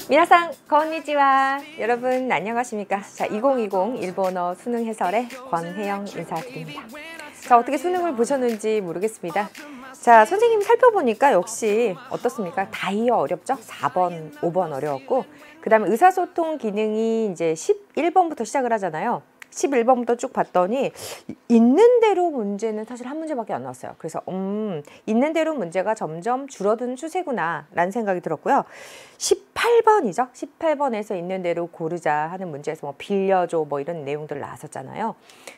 미나상 건니치와. 여러분 안녕하십니까? 자, 2020 일본어 수능 해설의 권혜영 인사드립니다. 자, 어떻게 수능을 보셨는지 모르겠습니다. 자, 선생님 살펴보니까 역시 어떻습니까? 다이어 어렵죠? 4번, 5번 어려웠고, 그 다음에 의사소통 기능이 이제 11번부터 시작을 하잖아요. 11번부터 쭉 봤더니 있는 대로 문제는 사실 한 문제밖에 안 나왔어요. 그래서 있는 대로 문제가 점점 줄어드는 추세구나 라는 생각이 들었고요. 18번이죠. 18번에서 있는 대로 고르자 하는 문제에서 뭐 빌려줘 뭐 이런 내용들 나왔었잖아요.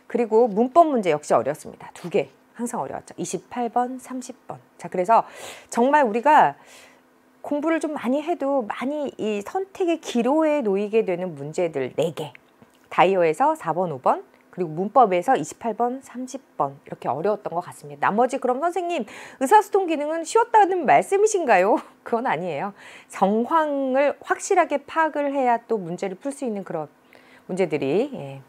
그리고 문법 문제 역시 어려웠습니다. 두 개 항상 어려웠죠. 28번, 30번. 자, 그래서 정말 우리가 공부를 좀 많이 해도 많이 이 선택의 기로에 놓이게 되는 문제들 4개. 다이어에서 4번, 5번, 그리고 문법에서 28번, 30번 이렇게 어려웠던 것 같습니다. 나머지 그럼 선생님 의사소통 기능은 쉬웠다는 말씀이신가요? 그건 아니에요. 정황을 확실하게 파악을 해야 또 문제를 풀 수 있는 그런 문제들이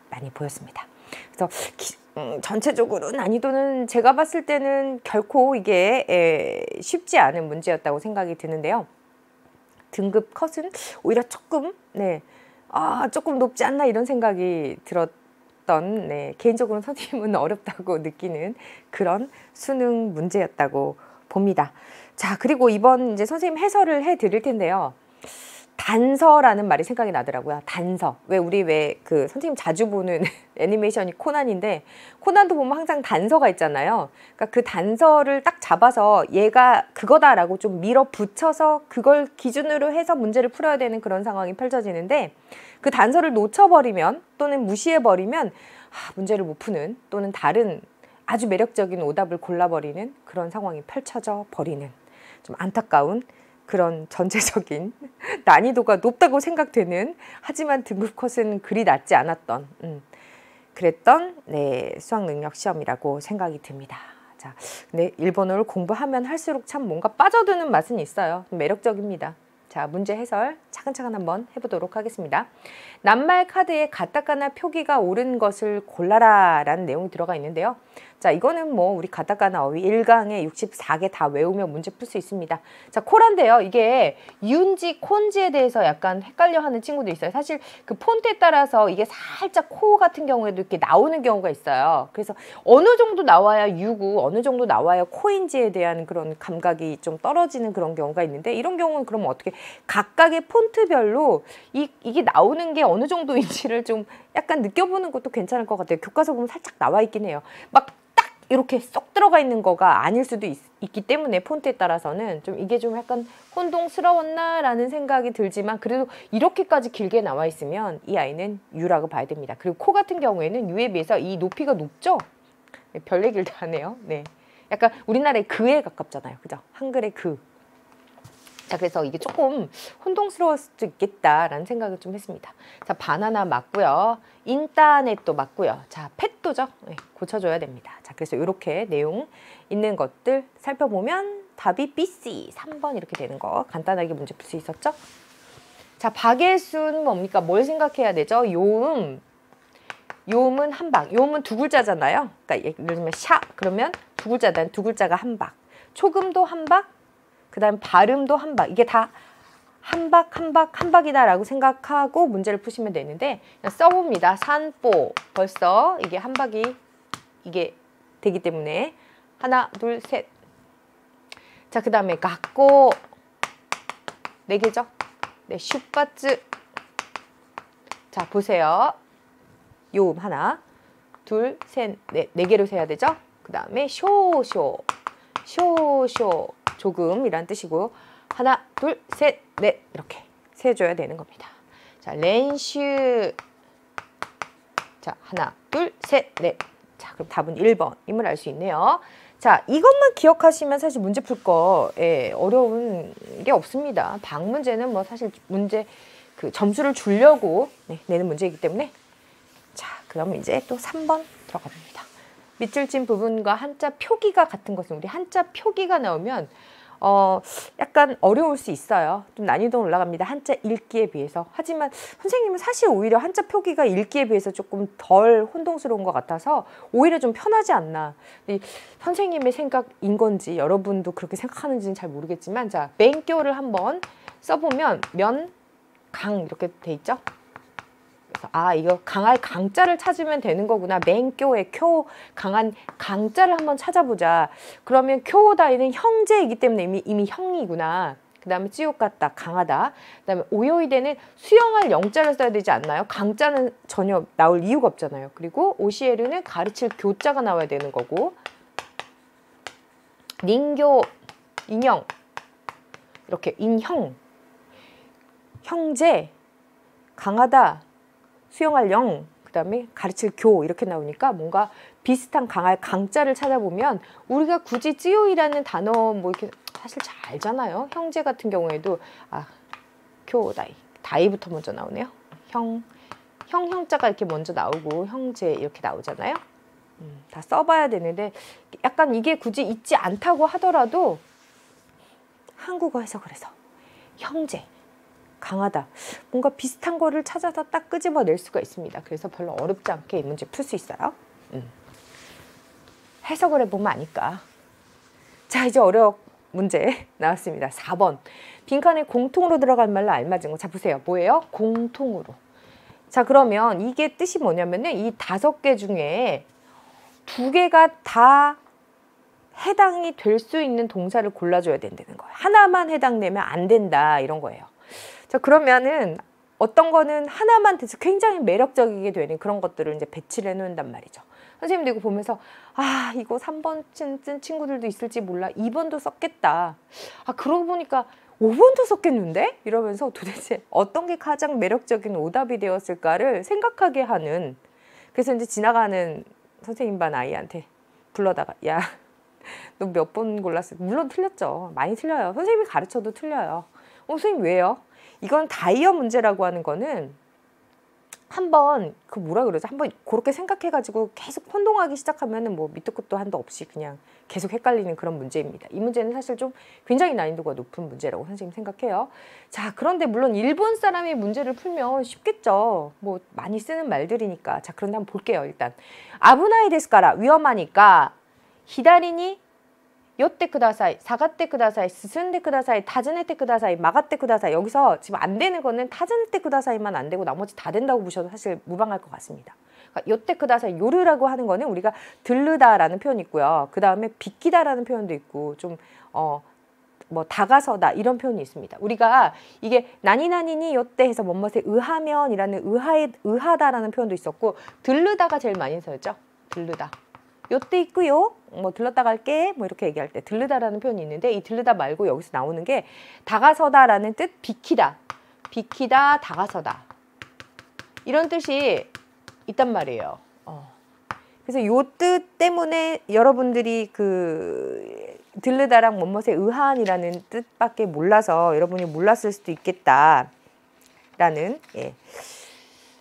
많이 보였습니다. 그래서 전체적으로 난이도는 제가 봤을 때는 결코 이게 쉽지 않은 문제였다고 생각이 드는데요. 등급 컷은 오히려 조금 조금 높지 않나 이런 생각이 들었던 개인적으로는 선생님은 어렵다고 느끼는 그런 수능 문제였다고 봅니다. 자, 그리고 이번 이제 선생님 해설을 해 드릴 텐데요. 단서라는 말이 생각이 나더라고요. 단서. 우리 그 선생님 자주 보는 애니메이션이 코난인데, 코난도 보면 항상 단서가 있잖아요. 그러니까 그 단서를 딱 잡아서 얘가 그거다라고 좀 밀어붙여서 그걸 기준으로 해서 문제를 풀어야 되는 그런 상황이 펼쳐지는데, 그 단서를 놓쳐버리면 또는 무시해버리면 문제를 못 푸는, 또는 다른 아주 매력적인 오답을 골라버리는 그런 상황이 펼쳐져 버리는 좀 안타까운 그런 전체적인 난이도가 높다고 생각되는, 하지만 등급 컷은 그리 낮지 않았던 그랬던 수학능력 시험이라고 생각이 듭니다. 자, 근데 일본어를 공부하면 할수록 참 뭔가 빠져드는 맛은 있어요. 매력적입니다. 자, 문제 해설 차근차근 한번 해보도록 하겠습니다. 낱말 카드에 가타카나 표기가 옳은 것을 골라라 라는 내용이 들어가 있는데요. 자, 이거는 뭐 우리 가타카나 어휘 1강에 64개 다 외우면 문제 풀 수 있습니다. 자, 코란데요. 이게 윤지, 콘지에 대해서 약간 헷갈려 하는 친구도 있어요. 사실 그 폰트에 따라서 이게 살짝 코 같은 경우에도 이렇게 나오는 경우가 있어요. 그래서 어느 정도 나와야 유구, 어느 정도 나와야 코인지에 대한 그런 감각이 좀 떨어지는 그런 경우가 있는데, 이런 경우는 그럼 어떻게 각각의 폰트별로 이게 나오는 게 어느 정도인지를 좀 약간 느껴보는 것도 괜찮을 것 같아요. 교과서 보면 살짝 나와 있긴 해요. 막 딱 이렇게 쏙 들어가 있는 거가 아닐 수도 있기 때문에 폰트에 따라서는 좀 이게 좀 약간 혼동스러웠나 라는 생각이 들지만, 그래도 이렇게까지 길게 나와 있으면 이 아이는 U라고 봐야 됩니다. 그리고 코 같은 경우에는 U에 비해서 이 높이가 높죠? 별 얘기를 다 하네요. 약간 우리나라의 그에 가깝잖아요. 그죠? 한글의 그. 자, 그래서 이게 조금 혼동스러울 수도 있겠다라는 생각을 좀 했습니다. 자, 바나나 맞고요. 인터넷도 맞고요. 자, 펫도죠. 고쳐줘야 됩니다. 자, 그래서 이렇게 내용 있는 것들 살펴보면 답이 BC 3번 이렇게 되는 거 간단하게 문제 풀 수 있었죠. 자, 박예순 뭡니까? 뭘 생각해야 되죠? 요음. 요음은 한 박. 요음은 두 글자잖아요. 그러니까 예를 들면 샤 그러면 두 글자다. 두 글자가 한 박. 초금도 한 박. 그 다음 발음도 한 박. 이게 다 한 박, 한 박, 한 박이다 라고 생각하고 문제를 푸시면 되는데, 그냥 써봅니다. 산보. 벌써 이게 한 박이 이게 되기 때문에 하나, 둘, 셋. 자, 그 다음에 갖고 4개죠. 슈파츠. 자, 보세요. 요음 하나, 둘, 셋, 넷. 4개로 세야 되죠. 그 다음에 쇼쇼. 쇼쇼. 조금이란 뜻이고, 하나, 둘, 셋, 넷 이렇게 세줘야 되는 겁니다. 자, 렌슈. 자, 하나, 둘, 셋, 넷. 자, 그럼 답은 1번임을 알 수 있네요. 자, 이것만 기억하시면 사실 문제 풀 거 어려운 게 없습니다. 박 문제는 뭐 사실 문제 그 점수를 주려고 내는 문제이기 때문에. 자, 그럼 이제 또 3번 들어갑니다. 밑줄 친 부분과 한자 표기가 같은 것은, 우리 한자 표기가 나오면 약간 어려울 수 있어요. 좀 난이도 올라갑니다. 한자 읽기에 비해서. 하지만 선생님은 사실 오히려 한자 표기가 읽기에 비해서 조금 덜 혼동스러운 것 같아서 오히려 좀 편하지 않나. 선생님의 생각인 건지 여러분도 그렇게 생각하는지는 잘 모르겠지만, 자, 맹교를 한번 써보면 면, 강 이렇게 돼 있죠. 아, 이거 강할 강자를 찾으면 되는 거구나. 맹교의 교, 강한 강자를 한번 찾아보자. 그러면 쿄다이는 형제이기 때문에 이미 형이구나. 그 다음에 찌옥 같다, 강하다. 그 다음에 오요이대는 수영할 영자를 써야 되지 않나요? 강자는 전혀 나올 이유가 없잖아요. 그리고 오시에르는 가르칠 교자가 나와야 되는 거고, 닌교, 인형, 이렇게 인형, 형제, 강하다, 수영할 영, 그 다음에 가르칠 교 이렇게 나오니까 뭔가 비슷한 강할 강자를 찾아보면 우리가 굳이 찌요이라는 단어 뭐 이렇게 사실 잘 알잖아요. 형제 같은 경우에도 교다이, 다이부터 먼저 나오네요. 형자가 이렇게 먼저 나오고 형제 이렇게 나오잖아요. 다 써봐야 되는데 약간 이게 굳이 있지 않다고 하더라도 한국어에서 그래서 형제, 강하다, 뭔가 비슷한 거를 찾아서 딱 끄집어낼 수가 있습니다. 그래서 별로 어렵지 않게 이 문제 풀 수 있어요. 해석을 해보면 아니까. 자, 이제 어려운 문제 나왔습니다. 4번. 빈칸에 공통으로 들어갈 말로 알맞은 거. 자, 보세요. 뭐예요? 공통으로. 자, 그러면 이게 뜻이 뭐냐면은 이 5개 중에 2개가 다 해당이 될 수 있는 동사를 골라줘야 된다는 거예요. 하나만 해당되면 안 된다, 이런 거예요. 자, 그러면은 어떤 거는 하나만 돼서 굉장히 매력적이게 되는 그런 것들을 이제 배치를 해놓는단 말이죠. 선생님도 이거 보면서 이거 3번 쓴 친구들도 있을지 몰라. 2번도 썼겠다. 그러고 보니까 5번도 썼겠는데? 이러면서 도대체 어떤 게 가장 매력적인 오답이 되었을까를 생각하게 하는, 그래서 이제 지나가는 선생님 반 아이한테 불러다가 야, 너 몇 번 골랐어? 물론 틀렸죠. 많이 틀려요. 선생님이 가르쳐도 틀려요. 선생님 왜요? 이건 다이어 문제라고 하는 거는 한번 뭐라 그러죠? 한번 그렇게 생각해가지고 계속 혼동하기 시작하면은 뭐 밑도 끝도 한도 없이 그냥 계속 헷갈리는 그런 문제입니다. 이 문제는 사실 좀 굉장히 난이도가 높은 문제라고 선생님 생각해요. 자, 그런데 물론 일본 사람이 문제를 풀면 쉽겠죠. 뭐 많이 쓰는 말들이니까. 자, 그런데 한번 볼게요. 일단 아부나이 데스카라, 위험하니까 히다리니 요때 쿠다사이, 사가때 쿠다사이, 스승데 쿠다사이, 타즈네때 쿠다사이, 마가때 쿠다사이. 여기서 지금 안 되는 거는 타즈네때 쿠다사이만 안 되고 나머지 다 된다고 보셔도 사실 무방할 것 같습니다. 그러니까 요때 쿠다사이, 요르라고 하는 거는 우리가 들르다라는 표현이 있고요. 그 다음에 비키다라는 표현도 있고, 좀 뭐 다가서다 이런 표현이 있습니다. 우리가 이게 나니나니니 요때 해서 뭐뭇에 의하면이라는 의하다라는 표현도 있었고, 들르다가 제일 많이 써였죠. 들르다. 요때 있고요. 뭐 들렀다 갈게 뭐 이렇게 얘기할 때 들르다라는 표현이 있는데, 이 들르다 말고 여기서 나오는 게 다가서다라는 뜻, 비키다, 다가서다 이런 뜻이 있단 말이에요. 그래서 요 뜻 때문에 여러분들이 들르다랑 뭐뭇에 의한이라는 뜻밖에 몰라서 여러분이 몰랐을 수도 있겠다라는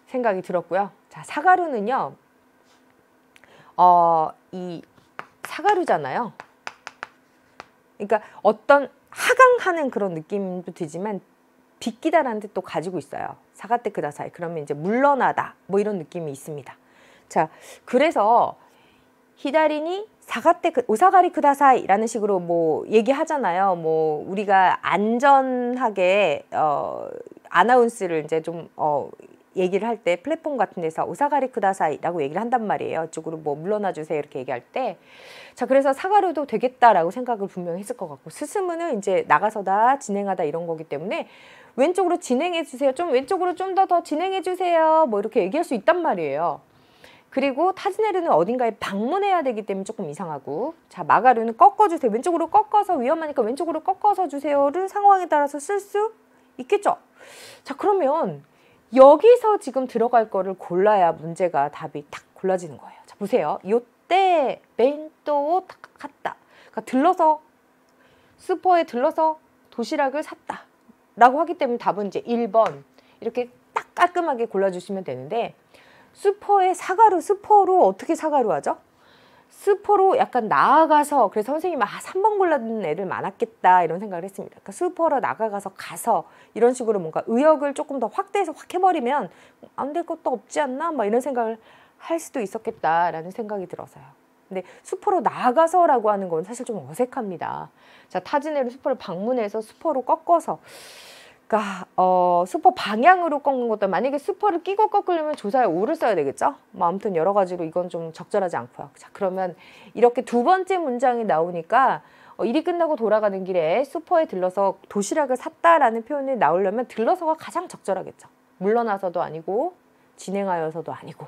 생각이 들었고요. 자, 사가루는요. 이 사가루잖아요. 그러니까 어떤 하강하는 그런 느낌도 들지만 비끼다라는 뜻도 가지고 있어요. 사가테 크다사이. 그러면 이제 물러나다 뭐 이런 느낌이 있습니다. 자, 그래서 히다리니 사가테 오사가리 크다사이라는 식으로 뭐 얘기하잖아요. 뭐 우리가 안전하게 아나운스를 이제 좀 얘기를 할 때 플랫폼 같은 데서 오사가리 쿠다사이라고 얘기를 한단 말이에요. 이쪽으로 뭐 물러나 주세요 이렇게 얘기할 때. 자, 그래서 사가루도 되겠다라고 생각을 분명히 했을 것 같고, 스스무는 이제 나가서다, 진행하다 이런 거기 때문에 왼쪽으로 진행해 주세요. 좀 왼쪽으로 좀 더 진행해 주세요. 뭐 이렇게 얘기할 수 있단 말이에요. 그리고 타즈네르는 어딘가에 방문해야 되기 때문에 조금 이상하고, 자, 마가루는 꺾어주세요. 왼쪽으로 꺾어서 위험하니까 왼쪽으로 꺾어서 주세요를 상황에 따라서 쓸 수 있겠죠. 자, 그러면 여기서 지금 들어갈 거를 골라야 문제가 답이 딱 골라지는 거예요. 자, 보세요. 요때 벤또 갔다. 그러니까 슈퍼에 들러서 도시락을 샀다 라고 하기 때문에 답은 이제 1번 이렇게 딱 깔끔하게 골라주시면 되는데, 슈퍼에 슈퍼로 어떻게 사가루 하죠? 수포로 약간 나아가서, 그래서 선생님이 3번 골라둔 애들 많았겠다 이런 생각을 했습니다. 그러니까 수포로 나가가서 가서 이런 식으로 뭔가 의역을 조금 더 확대해서 확 해버리면 안 될 것도 없지 않나 막 이런 생각을 할 수도 있었겠다라는 생각이 들어서요. 근데 수포로 나아가서라고 하는 건 사실 좀 어색합니다. 자, 타즈네로 수포를 방문해서 수포로 꺾어서, 그러니까 수포 방향으로 꺾는 것도, 만약에 수포를 끼고 꺾으려면 조사에 오를 써야 되겠죠. 뭐 아무튼 여러 가지로 이건 좀 적절하지 않고요. 자, 그러면 이렇게 두 번째 문장이 나오니까 일이 끝나고 돌아가는 길에 수포에 들러서 도시락을 샀다라는 표현이 나오려면 들러서가 가장 적절하겠죠. 물러나서도 아니고 진행하여서도 아니고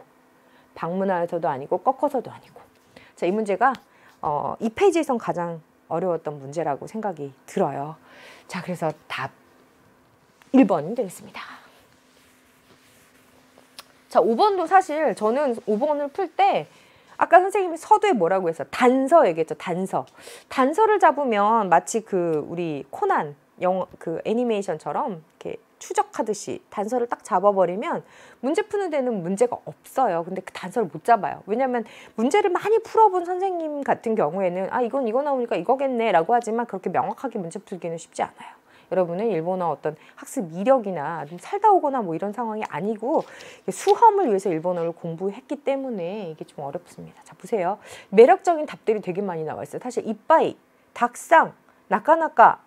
방문하여서도 아니고 꺾어서도 아니고. 자, 이 문제가 이 페이지에선 가장 어려웠던 문제라고 생각이 들어요. 자, 그래서 답 1번이 되겠습니다. 자, 5번도 사실 저는 5번을 풀 때 아까 선생님이 서두에 뭐라고 했어? 단서 얘기했죠. 단서. 단서를 잡으면 마치 그 우리 코난 그 애니메이션처럼 이렇게 추적하듯이 단서를 딱 잡아버리면 문제 푸는 데는 문제가 없어요. 근데 그 단서를 못 잡아요. 왜냐하면 문제를 많이 풀어본 선생님 같은 경우에는 이건 이거 나오니까 이거겠네 라고 하지만 그렇게 명확하게 문제 풀기는 쉽지 않아요. 여러분은 일본어 어떤 학습 이력이나 좀 살다 오거나 뭐 이런 상황이 아니고 수험을 위해서 일본어를 공부했기 때문에 이게 좀 어렵습니다. 자, 보세요. 매력적인 답들이 되게 많이 나와 있어요. 사실 이빠이, 닭상, 나카나카,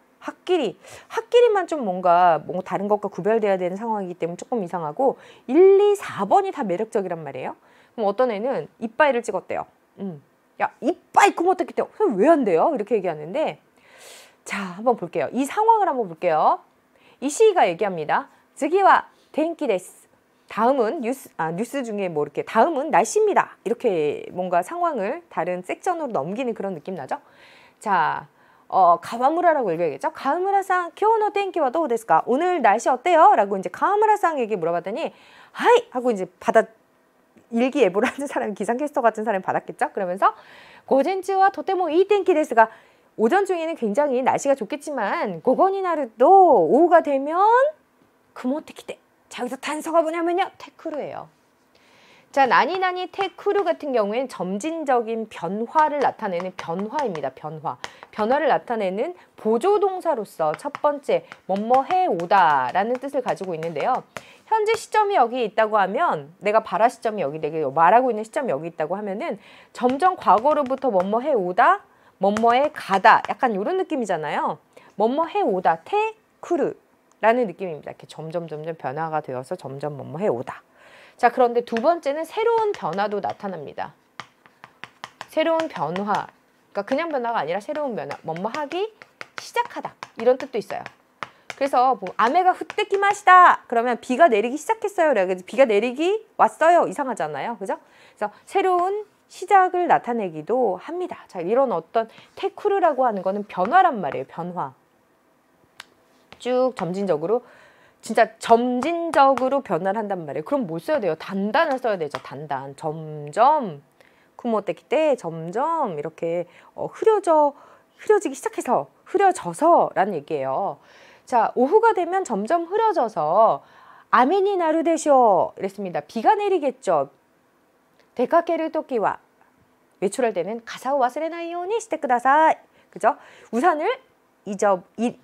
학끼리만 좀 뭔가 다른 것과 구별돼야 되는 상황이기 때문에 조금 이상하고 1, 2, 4번이 다 매력적이란 말이에요. 그럼 어떤 애는 이빠이를 찍었대요. 야, 이빠이 그럼 어떻게 돼요? 왜 안 돼요? 이렇게 얘기하는데, 자, 한번 볼게요. 이 상황을 한번 볼게요. 이시가 얘기합니다. 즈기와 텐키 데스. 다음은 뉴스 중에 뭐 이렇게 다음은 날씨입니다. 이렇게 뭔가 상황을 다른 섹션으로 넘기는 그런 느낌 나죠? 자, 가와무라라고 얘기하겠죠? 가와무라-상, 교노 텐키와 도우 데스까? 오늘 날씨 어때요? 라고 이제 가와무라-상에게 물어봤더니 하이! 하고 이제 일기예보를 하는 사람이, 기상캐스터 같은 사람이 받았겠죠? 그러면서 고젠츠와 도테모 이 텐키 데스가, 오전 중에는 굉장히 날씨가 좋겠지만 고건이 나르도 오후가 되면 그모테키테. 자, 여기서 단서가 뭐냐면요, 테크루예요. 자, 나니나니 테크루 같은 경우에는 점진적인 변화를 나타내는 변화입니다. 변화를 나타내는 보조동사로서 첫 번째 뭐뭐 해오다 라는 뜻을 가지고 있는데요. 현재 시점이 여기 있다고 하면, 내가 바라 시점이 여기, 내가 말하고 있는 시점이 여기 있다고 하면은 점점 과거로부터 뭐뭐 해오다, 뭐뭐에 가다, 약간 이런 느낌이잖아요. 뭐뭐 해오다, 테크루라는 느낌입니다. 이렇게 점점 변화가 되어서 점점 뭐뭐 해오다. 자, 그런데 두 번째는 새로운 변화도 나타납니다. 새로운 변화, 그러니까 그냥 변화가 아니라 새로운 변화, 뭐뭐 하기 시작하다, 이런 뜻도 있어요. 그래서 뭐 아메가 후떼기 마시다 그러면 비가 내리기 시작했어요. 그래서 비가 내리기 왔어요. 이상하잖아요. 그죠? 그래서 새로운 시작을 나타내기도 합니다. 자, 이런 어떤 테크루라고 하는 거는 변화란 말이에요. 변화. 쭉 점진적으로, 진짜 점진적으로 변화를 한단 말이에요. 그럼 뭐 써야 돼요? 단단을 써야 되죠. 단단. 점점 쿠모테키 때 점점 이렇게 흐려지기 시작해서, 흐려져서라는 얘기예요. 자, 오후가 되면 점점 흐려져서 아메니 나르데쇼 이랬습니다. 비가 내리겠죠. 데카케르 토키와, 외출할 때는 가사오 와스레나이 요니 시테 쿠다사이. 그죠? 우산을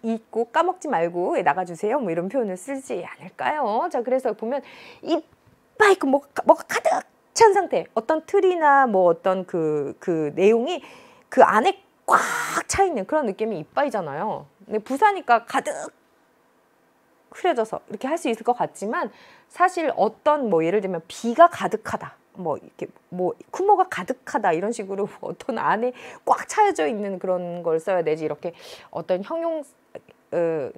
잊고 까먹지 말고 나가주세요. 뭐 이런 표현을 쓰지 않을까요? 자, 그래서 보면 이빠이 뭐가 가득 찬 상태, 어떤 틀이나 뭐 어떤 그 내용이 그 안에 꽉 차 있는 그런 느낌이 이빠이잖아요. 근데 부사니까 가득 흐려져서 이렇게 할 수 있을 것 같지만, 사실 어떤 뭐 예를 들면 비가 가득하다, 뭐 이렇게 뭐 쿠모가 가득하다 이런 식으로 어떤 안에 꽉 차여져 있는 그런 걸 써야 되지, 이렇게 어떤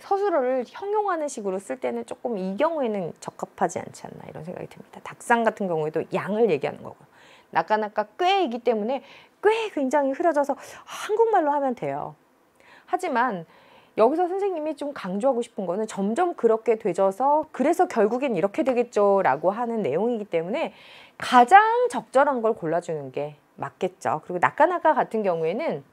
서술어를 형용하는 식으로 쓸 때는 조금 이 경우에는 적합하지 않지 않나 이런 생각이 듭니다. 닭상 같은 경우에도 양을 얘기하는 거고, 나까나까 꽤이기 때문에 꽤 굉장히 흐려져서 한국말로 하면 돼요. 하지만 여기서 선생님이 좀 강조하고 싶은 거는 점점 그렇게 되져서 그래서 결국엔 이렇게 되겠죠 라고 하는 내용이기 때문에 가장 적절한 걸 골라주는 게 맞겠죠. 그리고 나까나까 같은 경우에는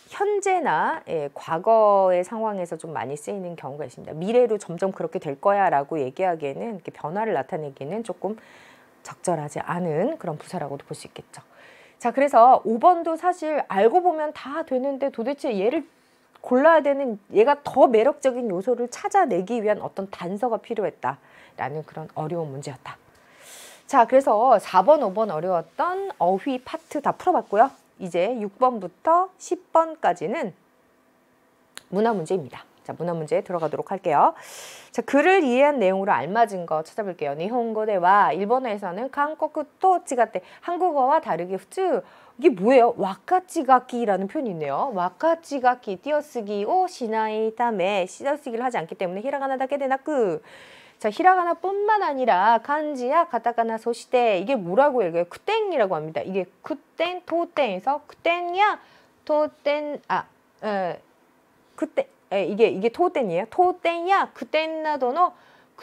현재나 과거의 상황에서 좀 많이 쓰이는 경우가 있습니다. 미래로 점점 그렇게 될 거야 라고 얘기하기에는, 이렇게 변화를 나타내기에는 조금 적절하지 않은 그런 부사라고도 볼 수 있겠죠. 자, 그래서 5번도 사실 알고 보면 다 되는데 도대체 얘를 골라야 되는, 얘가 더 매력적인 요소를 찾아내기 위한 어떤 단서가 필요했다라는 그런 어려운 문제였다. 자, 그래서 4번, 5번 어려웠던 어휘 파트 다 풀어봤고요. 이제 6번부터 10번까지는 문화 문제입니다. 자, 문화 문제에 들어가도록 할게요. 자, 글을 이해한 내용으로 알맞은 거 찾아볼게요. 니혼고대와 일본어에서는 한국어 또 찌가떼, 한국어와 다르게 푸츠, 이게 뭐예요? 와카치가키라는 표현이 있네요. 와카치가키, 띄어쓰기を 시나이 다음에 띄어쓰기를 하지 않기 때문에 히라가나 다케でなく, 자, 히라가나뿐만 아니라 간지야 가타카나 소시대, 이게 뭐라고 읽어요? 쿠땡이라고 합니다. 이게 쿠땡, 토땡에서 쿠땡이야 토땡, 쿠땡, 이게 토땡이에요. 토땡이야 쿠땡 나도노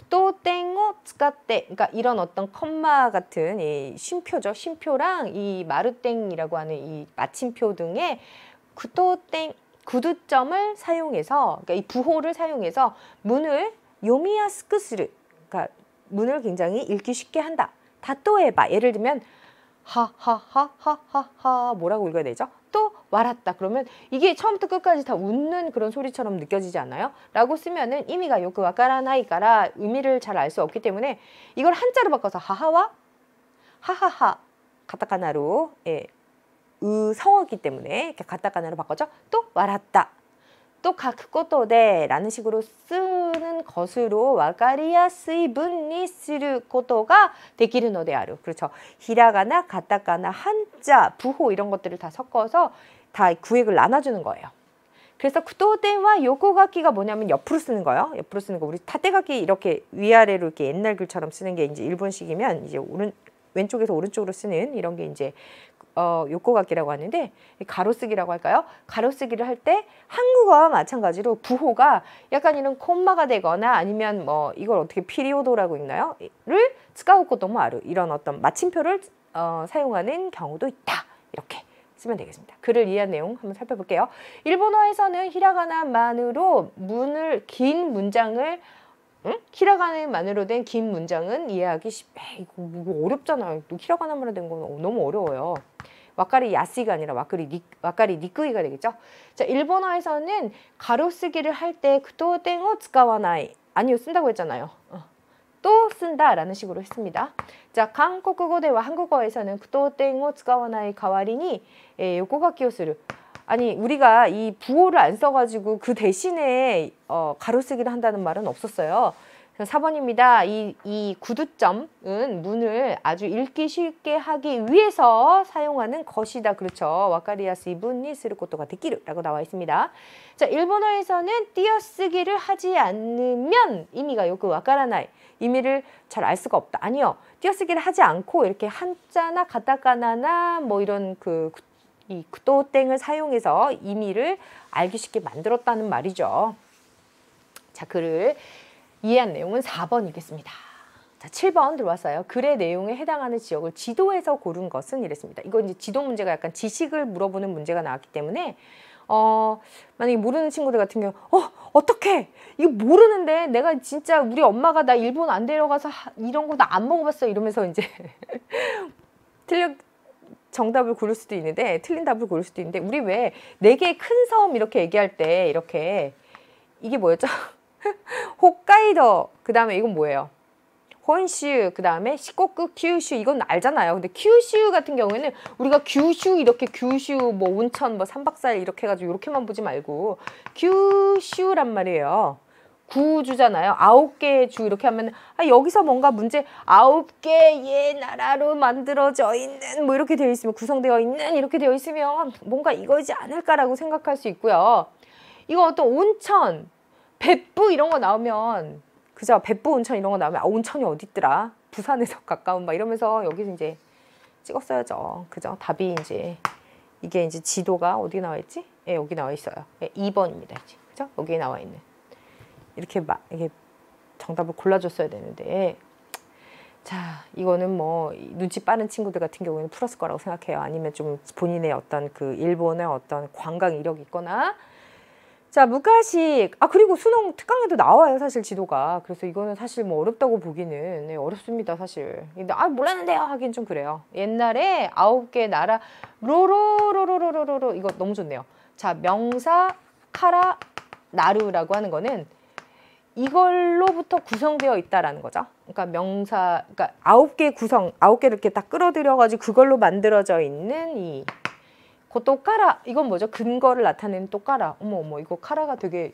토땡을 使って, 그러니까 이런 어떤 컴마 같은 이 쉼표죠. 쉼표랑 이 마르땡이라고 하는 이 마침표 등의 구토땡, 구두점을 사용해서, 그러니까 이 부호를 사용해서 문을 요미야스쿠 스루, 그러니까 문을 굉장히 읽기 쉽게 한다. 다또해봐, 예를 들면 하하하하하하 뭐라고 읽어야 되죠? 또 와랐다 그러면 이게 처음부터 끝까지 다 웃는 그런 소리처럼 느껴지지 않아요? 라고 쓰면은 의미가 요크 와카라나이까라 의미를 잘 알 수 없기 때문에 이걸 한자로 바꿔서 하하와 하하하 가타카나로, 성어기 때문에 이렇게 가타카나로 바꿔죠. 또 와랐다, 또 가쿠코토데 라는 식으로 쓰는 것으로 와카리야스이 분니 쓰르 코토가 데키르 노데 아루. 그렇죠. 히라가나, 가타카나, 한자, 부호 이런 것들을 다 섞어서 다 구획을 나눠주는 거예요. 그래서 쿠토덴과 요코가키가 뭐냐면 옆으로 쓰는 거예요. 옆으로 쓰는 거. 우리 타테가키 이렇게 위아래로 이렇게 옛날 글처럼 쓰는 게 이제 일본식이면 이제 왼쪽에서 오른쪽으로 쓰는 이런 게 이제 요코가키라고 하는데, 가로쓰기라고 할까요? 가로쓰기를 할 때 한국어와 마찬가지로 부호가 약간 이런 콤마가 되거나 아니면 뭐 이걸 어떻게 피리오도라고 읽나요? 를 쓰카우코토모 아루, 이런 어떤 마침표를 사용하는 경우도 있다. 이렇게 쓰면 되겠습니다. 글을 이해한 내용 한번 살펴볼게요. 일본어에서는 히라가나만으로 긴 문장을, 히라가나만으로 된 긴 문장은 이해하기 이거 어렵잖아요. 히라가나만으로 된 건 너무 어려워요. 와카리 야시가 아니라 와카리 니쿠이가 되겠죠. 자, 일본어에서는 가로쓰기를 할 때 쿠토텐을 使わない, 아니요, 쓴다고 했잖아요. 또 쓴다라는 식으로 했습니다. 자, 한국어대와 한국어에서는 쿠토텐을 使わない 代わりに 요코가키를 쓰루. 아니, 우리가 이 부호를 안 써가지고 그 대신에 가로쓰기를 한다는 말은 없었어요. 4번입니다. 이 구두점은 문을 아주 읽기 쉽게 하기 위해서 사용하는 것이다. 그렇죠. 와카리야스 이분니 쓰르 코토가 데키르라고 나와 있습니다. 자, 일본어에서는 띄어쓰기를 하지 않으면 의미가 요크 와카라나이, 의미를 잘 알 수가 없다. 아니요. 띄어쓰기를 하지 않고 이렇게 한자나 가타카나나 뭐 이런 이 구토땡을 사용해서 의미를 알기 쉽게 만들었다는 말이죠. 자, 글을 이해한 내용은 4번이겠습니다. 자, 7번 들어왔어요. 글의 내용에 해당하는 지역을 지도에서 고른 것은 이랬습니다. 이거 이제 지도 문제가 약간 지식을 물어보는 문제가 나왔기 때문에 만약에 모르는 친구들 같은 경우 어떡해, 이거 모르는데 내가 진짜 우리 엄마가 나 일본 안 데려가서 이런 거 나 안 먹어봤어 이러면서 이제 정답을 고를 수도 있는데 틀린 답을 고를 수도 있는데, 우리 왜 4개의 큰 섬 이렇게 얘기할 때 이렇게 이게 뭐였죠? 홋카이도, 그 다음에 이건 뭐예요? 혼슈, 그 다음에 시코쿠, 규슈, 이건 알잖아요. 근데 규슈 같은 경우에는 우리가 규슈 이렇게 규슈 뭐 온천 뭐 3박 4일 이렇게 해가지고 이렇게만 보지 말고 규슈란 말이에요. 구주잖아요. 9개의 주 이렇게 하면 여기서 뭔가 문제 9개의 나라로 만들어져 있는 뭐 이렇게 되어 있으면, 구성되어 있는 이렇게 되어 있으면 뭔가 이거지 않을까라고 생각할 수 있고요. 이거 어떤 온천,別府이런 거 나오면, 그죠?別府온천 이런 거 나오면 온천이 어디 있더라? 부산에서 가까운 막 이러면서 여기서 이제 찍었어야죠. 그죠? 답이 이게 이제 지도가 어디 나와 있지? 예, 여기 나와 있어요. 예, 2번입니다. 그죠? 여기에 나와 있는. 이렇게 정답을 골라줬어야 되는데, 자, 이거는 뭐 눈치 빠른 친구들 같은 경우에는 풀었을 거라고 생각해요. 아니면 좀 본인의 어떤 그 일본의 어떤 관광 이력이 있거나 자, 무가식. 그리고 수능 특강에도 나와요, 사실 지도가. 그래서 이거는 사실 뭐 어렵다고 보기는 네, 어렵습니다, 사실. 근데 몰랐는데요 하긴 좀 그래요. 옛날에 9개 나라 로로로로로로로 이거 너무 좋네요. 자, 명사 카라 나루라고 하는 거는 이걸로부터 구성되어 있다라는 거죠. 그러니까 명사, 그러니까 9개 구성, 9개를 이렇게 딱 끌어들여가지고 그걸로 만들어져 있는 또 까라. 이건 뭐죠? 근거를 나타내는 또 까라. 어머, 이거 카라가 되게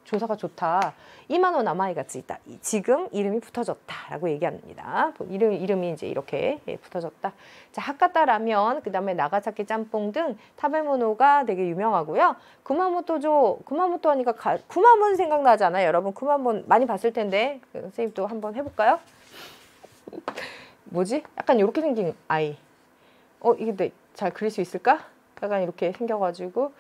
조사가 좋다. 이만호 나마이 같이 있다. 지금 이름이 붙어졌다라고 얘기합니다. 이름이 이제 이렇게 붙어졌다. 자, 하카타 라면, 그 다음에 나가사키 짬뽕 등 타베모노가 되게 유명하고요. 구마모토 하니까 구마몬 생각나잖아요. 여러분 구마몬 많이 봤을 텐데 선생님도 한번 해볼까요? 뭐지? 약간 이렇게 생긴 아이. 이게 잘 그릴 수 있을까? 약간 이렇게 생겨가지고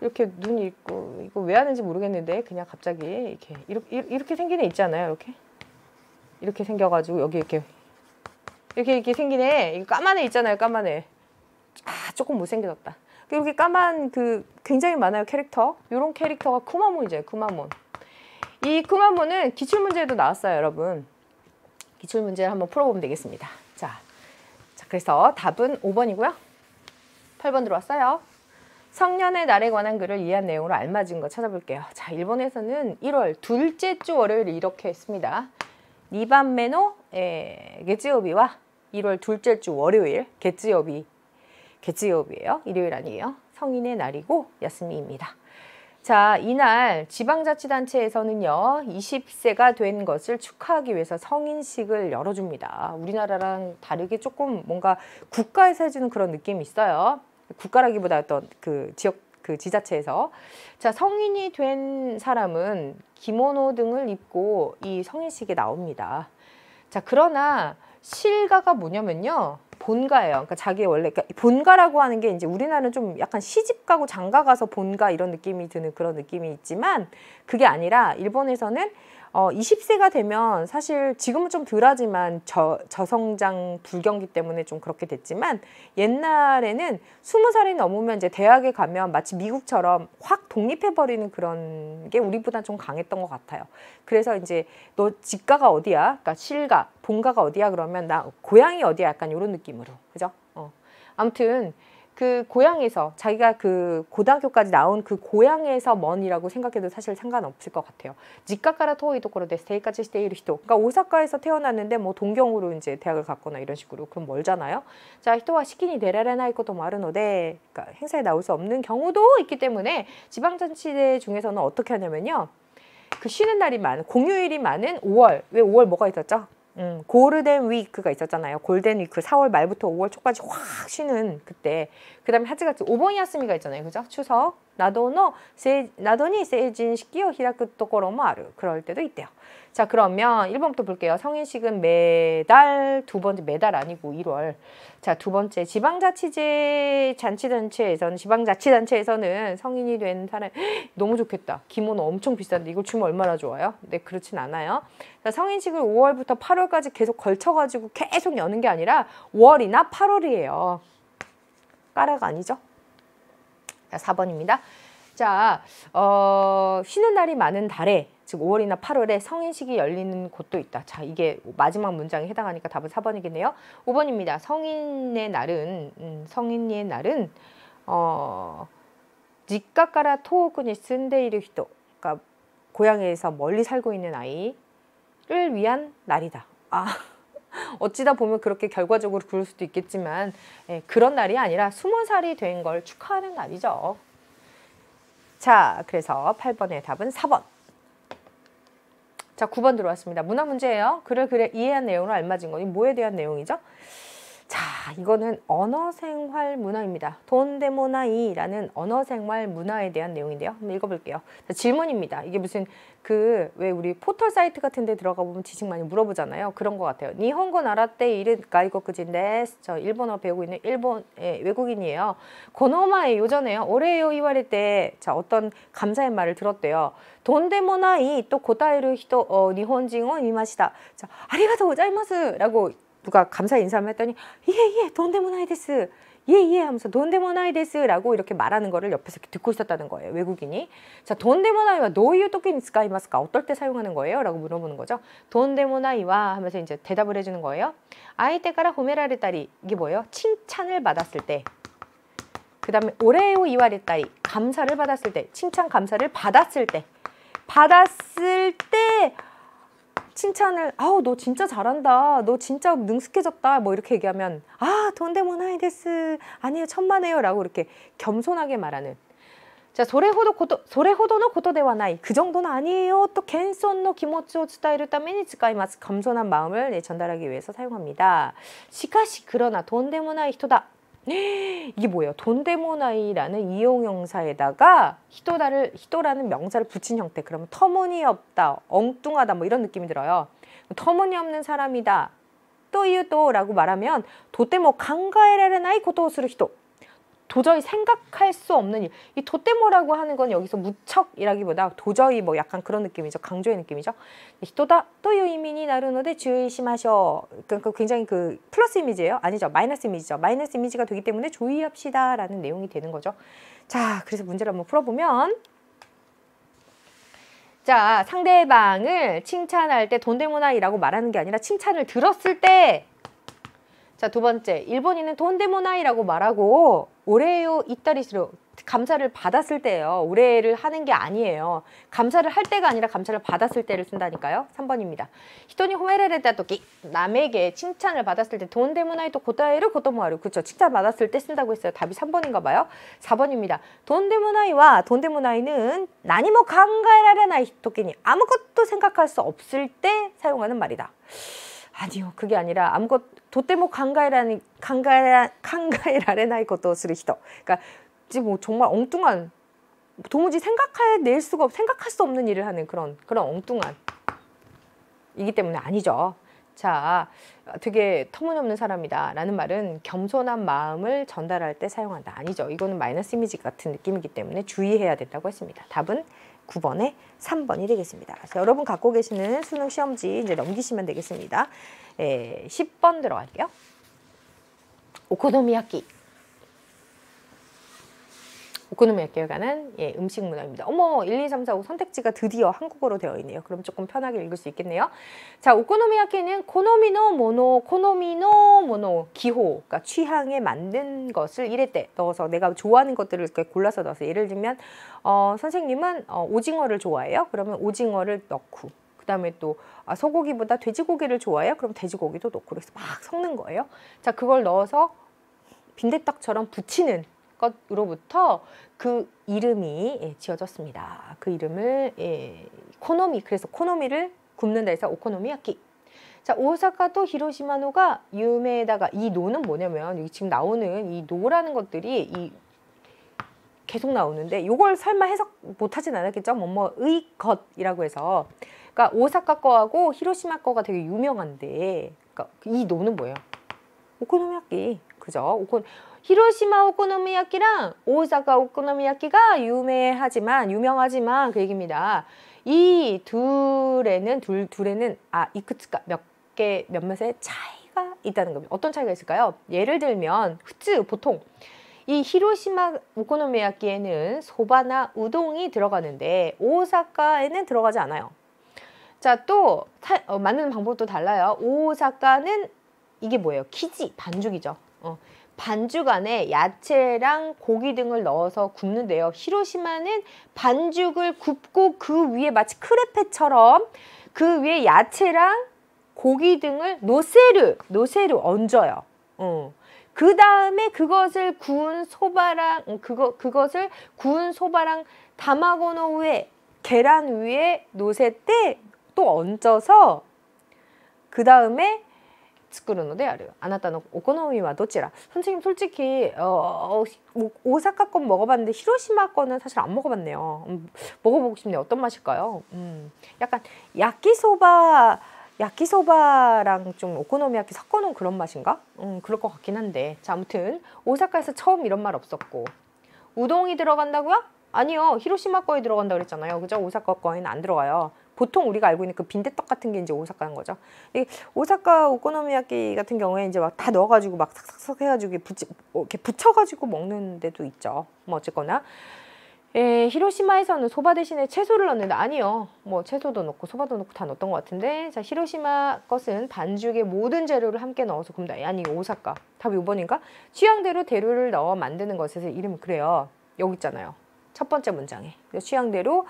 이렇게 눈이 있고 이거 왜 하는지 모르겠는데 그냥 갑자기 이렇게 생긴 애 있잖아요. 이렇게 생겨가지고 여기 이렇게 생긴 애 이거 까만 애 있잖아요. 까만 애. 조금 못생겨졌다. 이렇게 까만 굉장히 많아요. 캐릭터. 이런 캐릭터가 쿠마몬이죠. 쿠마몬. 이 쿠마몬은 기출문제에도 나왔어요. 여러분. 기출문제를 한번 풀어보면 되겠습니다. 자, 그래서 답은 5번이고요. 8번 들어왔어요. 성년의 날에 관한 글을 이해한 내용으로 알맞은 거 찾아볼게요. 자, 일본에서는 1월 둘째 주 월요일을 이렇게 했습니다. 니반메노 게츠요비와 1월 둘째 주 월요일 게츠요비예요. 일요일 아니에요. 성인의 날이고 야스미입니다. 자, 이날 지방자치단체에서는요 20세가 된 것을 축하하기 위해서 성인식을 열어줍니다. 우리나라랑 다르게 조금 뭔가 국가에서 해주는 그런 느낌이 있어요. 국가라기보다 어떤 지역 지자체에서. 자, 성인이 된 사람은 기모노 등을 입고 이 성인식에 나옵니다. 자, 그러나 실가가 뭐냐면요 본가예요. 그러니까 자기 원래 본가라고 하는 게 이제 우리나라는 좀 약간 시집 가고 장가 가서 본가 이런 느낌이 드는 그런 느낌이 있지만 그게 아니라 일본에서는 20세가 되면 사실 지금은 좀 덜하지만 저성장 불경기 때문에 좀 그렇게 됐지만 옛날에는 20살이 넘으면 이제 대학에 가면 마치 미국처럼 확 독립해버리는 그런 게 우리보다 좀 강했던 것 같아요. 그래서 이제 너 집가가 어디야? 그러니까 실가, 본가가 어디야? 그러면 나 고향이 어디야? 약간 이런 느낌으로. 그죠? 아무튼 그 고향에서 자기가 고등학교까지 나온 그 고향에서 먼이라고 생각해도 사실 상관없을 것 같아요. 직가까라 토이 도코로 데스 데이까지 시테이르 히토. 그러니까 오사카에서 태어났는데 뭐 동경으로 이제 대학을 갔거나 이런 식으로 그럼 멀잖아요. 자, 히토와 시키니 데라레나이 것도 마르노데, 그러니까 행사에 나올 수 없는 경우도 있기 때문에 지방자치제 중에서는 어떻게 하냐면요. 쉬는 날이 많은 공휴일이 많은 5월. 왜 5월 뭐가 있었죠? 고르덴 위크가 있었잖아요. 골덴 위크 4월 말부터 5월 초까지 확 쉬는 그때. 그 다음에 하츠가츠 오본야스미가 있잖아요. 그죠? 추석. 나도니 세이진 시키요 히라쿠 토코로모 아루. 그럴 때도 있대요. 자, 그러면 1번부터 볼게요. 성인식은 매달, 두 번째 매달 아니고 1월. 자, 두 번째 지방자치단체에서는 성인이 된 사람 너무 좋겠다. 기모노 엄청 비싼데 이걸 주면 얼마나 좋아요? 네, 그렇진 않아요. 자, 성인식을 5월부터 8월까지 계속 걸쳐가지고 계속 여는 게 아니라 5월이나 8월이에요. 까라가 아니죠? 자, 4번입니다. 자, 쉬는 날이 많은 달에 즉 5월이나 8월에 성인식이 열리는 곳도 있다. 자, 이게 마지막 문장에 해당하니까 답은 4번이겠네요. 5번입니다. 성인의 날은 직가까라 토호쿠니 쓴데이르 히토, 그러니까 고향에서 멀리 살고 있는 아이를 위한 날이다. 어찌다 보면 그렇게 결과적으로 그럴 수도 있겠지만 그런 날이 아니라 20살이 된 걸 축하하는 날이죠. 자, 그래서 8번의 답은 4번. 자, 9번 들어왔습니다. 문화 문제예요. 글을 이해한 내용으로 알맞은 거니 뭐에 대한 내용이죠? 자, 이거는 언어생활 문화입니다. 돈데모나이라는 언어생활 문화에 대한 내용인데요. 한번 읽어볼게요. 자, 질문입니다. 이게 무슨 왜 우리 포털 사이트 같은 데 들어가 보면 지식 많이 물어보잖아요. 그런 것 같아요. 니혼고 나라떼 이르 가이거크진데 저 일본어 배우고 있는 일본 외국인이에요. 고노마에 요전에요. 올해요 이와레 때 자, 어떤 감사의 말을 들었대요. 돈데모나이 또 고타에르 히토 니혼징어 이마시다. 자, 아리가토 고자이마스 라고 누가 감사 인사를 했더니 예, 돈데모나이 데스. 예 하면서 돈데모나이 데스라고 이렇게 말하는 거를 옆에서 이렇게 듣고 있었다는 거예요. 외국인이. 자, 돈데모나이와 노이유 토끼니 스카이마스까? 어떨 때 사용하는 거예요? 라고 물어보는 거죠. 돈데모나이와 하면서 이제 대답을 해주는 거예요. 아이테까라 호메라레따리, 이게 뭐예요? 칭찬을 받았을 때. 그 다음에 오레오 이와레따리, 감사를 받았을 때. 칭찬 감사를 받았을 때. 칭찬을 아우 너 진짜 잘한다, 너 진짜 능숙해졌다, 뭐 이렇게 얘기하면 아 돈데모나이 데스, 아니에요 천만에요 라고 이렇게 겸손하게 말하는. 자, 소레호도노 고토데와 나이, 그 정도는 아니에요. 또 겐손노 기모치오 스타일을 따메니 츠카이마스, 겸손한 마음을 전달하기 위해서 사용합니다. 시카시 그러나 돈데모나이 히토다, 이게 뭐예요? 돈데모나이라는 이용형사에다가 히도라는 명사를 붙인 형태. 그러면 터무니없다, 엉뚱하다 뭐 이런 느낌이 들어요. 터무니없는 사람이다. 또이유또라고 말하면 도떼모 강가에라레나이 고토스루 히토, 도저히 생각할 수 없는 일. 이 도떼모라고 하는 건 여기서 무척이라기보다 도저히 뭐 약간 그런 느낌이죠. 강조의 느낌이죠. 히토다 또유 이미니 나루노데 주의시마셔. 그러니까 굉장히 그 플러스 이미지예요. 아니죠. 마이너스 이미지죠. 마이너스 이미지가 되기 때문에 주의합시다 라는 내용이 되는 거죠. 자, 그래서 문제를 한번 풀어보면, 자, 상대방을 칭찬할 때 돈데모나이라고 말하는 게 아니라 칭찬을 들었을 때. 자, 두 번째, 일본인은 돈데모나이라고 말하고 오레요 이따리시로, 감사를 받았을 때예요. 오레를 하는 게 아니에요. 감사를 할 때가 아니라 감사를 받았을 때를 쓴다니까요. 3번입니다. 히토니 호메레레다 토끼, 남에게 칭찬을 받았을 때 돈데모나이 또 고타에를 고토모하루, 그렇죠. 칭찬 받았을 때 쓴다고 했어요. 답이 3번인가 봐요. 4번입니다. 돈데모나이와 돈데모나이는 나니모 강가에라레나이 토끼니, 아무것도 생각할 수 없을 때 사용하는 말이다. 아니요, 그게 아니라 아무것 도떼모 강가에라레나이 것도 스르 히토. 그러니까 지금 뭐 정말 엉뚱한, 도무지 생각할 수 없는 일을 하는 그런 엉뚱한 이기 때문에 아니죠. 자, 되게 터무니없는 사람이다 라는 말은 겸손한 마음을 전달할 때 사용한다. 아니죠. 이거는 마이너스 이미지 같은 느낌이기 때문에 주의해야 된다고 했습니다. 답은 9번에 3번이 되겠습니다. 자, 여러분 갖고 계시는 수능 시험지 이제 넘기시면 되겠습니다. 10번 들어갈게요. 오코노미야끼. 오코노미야끼에 관한 음식 문화입니다. 어머, 1, 2, 3, 4, 5 선택지가 드디어 한국어로 되어 있네요. 그럼 조금 편하게 읽을 수 있겠네요. 자, 오코노미야끼는 코노미노 모노, 기호, 그러니까 취향에 맞는 것을 이랬대 넣어서, 내가 좋아하는 것들을 이렇게 골라서 넣어서, 예를 들면 선생님은 오징어를 좋아해요. 그러면 오징어를 넣고, 그 다음에 또 소고기보다 돼지고기를 좋아해요. 그럼 돼지고기도 넣고, 그래서 막 섞는 거예요. 자, 그걸 넣어서 빈대떡처럼 부치는 것으로부터 그 이름이 지어졌습니다. 그 이름을 코노미, 그래서 코노미를 굽는다 해서 오코노미야끼. 자, 오사카도 히로시마노가 유메에다가, 이 노는 뭐냐면 여기 지금 나오는 이 노라는 것들이 계속 나오는데, 요걸 설마 해석 못하진 않았겠죠? 뭐뭐의 것이라고 해서. 그러니까 오사카 거하고 히로시마 거가 되게 유명한데, 그러니까 이 노는 뭐예요? 오코노미야끼. 그죠? 히로시마 오코노미야끼랑 오사카 오코노미야끼가 유명하지만 그 얘기입니다. 이 둘에는 이쿠츠카 몇몇의 차이가 있다는 겁니다. 어떤 차이가 있을까요? 예를 들면 보통 이 히로시마 오코노미야끼에는 소바나 우동이 들어가는데 오사카에는 들어가지 않아요. 자, 또 만드는 방법도 달라요. 오사카는 이게 뭐예요? 키지, 반죽이죠. 반죽 안에 야채랑 고기 등을 넣어서 굽는데요. 히로시마는 반죽을 굽고 그 위에 마치 크레페처럼 그 위에 야채랑 고기 등을 노세르 얹어요. 그 다음에 그것을 구운 소바랑 다마고노 위에, 계란 위에 노세 때 또 얹어서, 그 다음에 스쿠르노데 아르. 아나타노 오코노미와 도치라. 선생님 솔직히 오사카 건 먹어봤는데 히로시마 거는 사실 안 먹어봤네요. 먹어보고 싶네요. 어떤 맛일까요? 약간 야끼소바랑 좀 오코노미야끼 섞어놓은 그런 맛인가? 그럴 것 같긴 한데. 자, 아무튼 오사카에서 처음 이런 말 없었고. 우동이 들어간다고요? 아니요, 히로시마 거에 들어간다고 그랬잖아요. 그죠? 오사카 거에는 안 들어가요. 보통 우리가 알고 있는 그 빈대떡 같은 게 이제 오사카인 거죠. 이 오사카 오코노미야끼 같은 경우에 이제 막 다 넣어가지고 막 삭삭삭 해가지고 이렇게 붙여가지고 먹는 데도 있죠. 뭐 어쨌거나. 예, 히로시마에서는 소바 대신에 채소를 넣는데 아니요. 뭐 채소도 넣고 소바도 넣고 다 넣었던 것 같은데 자 히로시마 것은 반죽에 모든 재료를 함께 넣어서 굽니다. 아니 오사카. 답이 5번인가? 취향대로 재료를 넣어 만드는 것에서 이름이 그래요. 여기 있잖아요. 첫 번째 문장에. 취향대로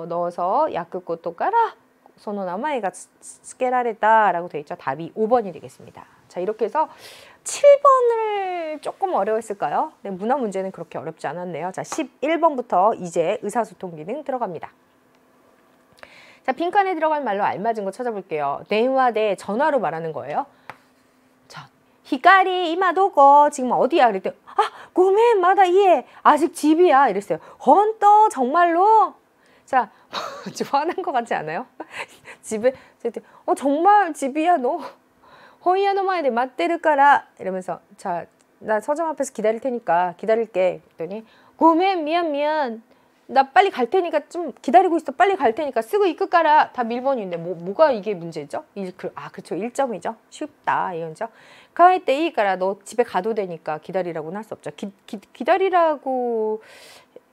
넣어서 야크코토 까라 소노 나마에가 스케라레다라고 되어 있죠. 답이 5번이 되겠습니다. 자 이렇게 해서 7번을 조금 어려웠을까요? 네, 문화 문제는 그렇게 어렵지 않았네요. 자, 11번부터 이제 의사소통 기능 들어갑니다. 자, 빈칸에 들어갈 말로 알맞은 거 찾아볼게요. 대화대 전화로 말하는 거예요. 자, 히카리 이마도고 지금 어디야? 그랬더니 고멘 마다 이해 아직 집이야 이랬어요. 헌또 정말로? 자, 좀 화난 것 같지 않아요? 집에 정말 집이야 너? 호이야노 마에데 맞대르까라 이러면서 자, 나 서점 앞에서 기다릴 테니까 기다릴게 그랬더니 고멘 미안 나 빨리 갈 테니까 좀 기다리고 있어 빨리 갈 테니까 쓰고 이끌까라 다 밀번인데 뭐가 이게 문제죠? 그렇죠 1점이죠 쉽다 이건죠 가을 때 이까라 너 집에 가도 되니까 기다리라고는 할 수 없죠 기다리라고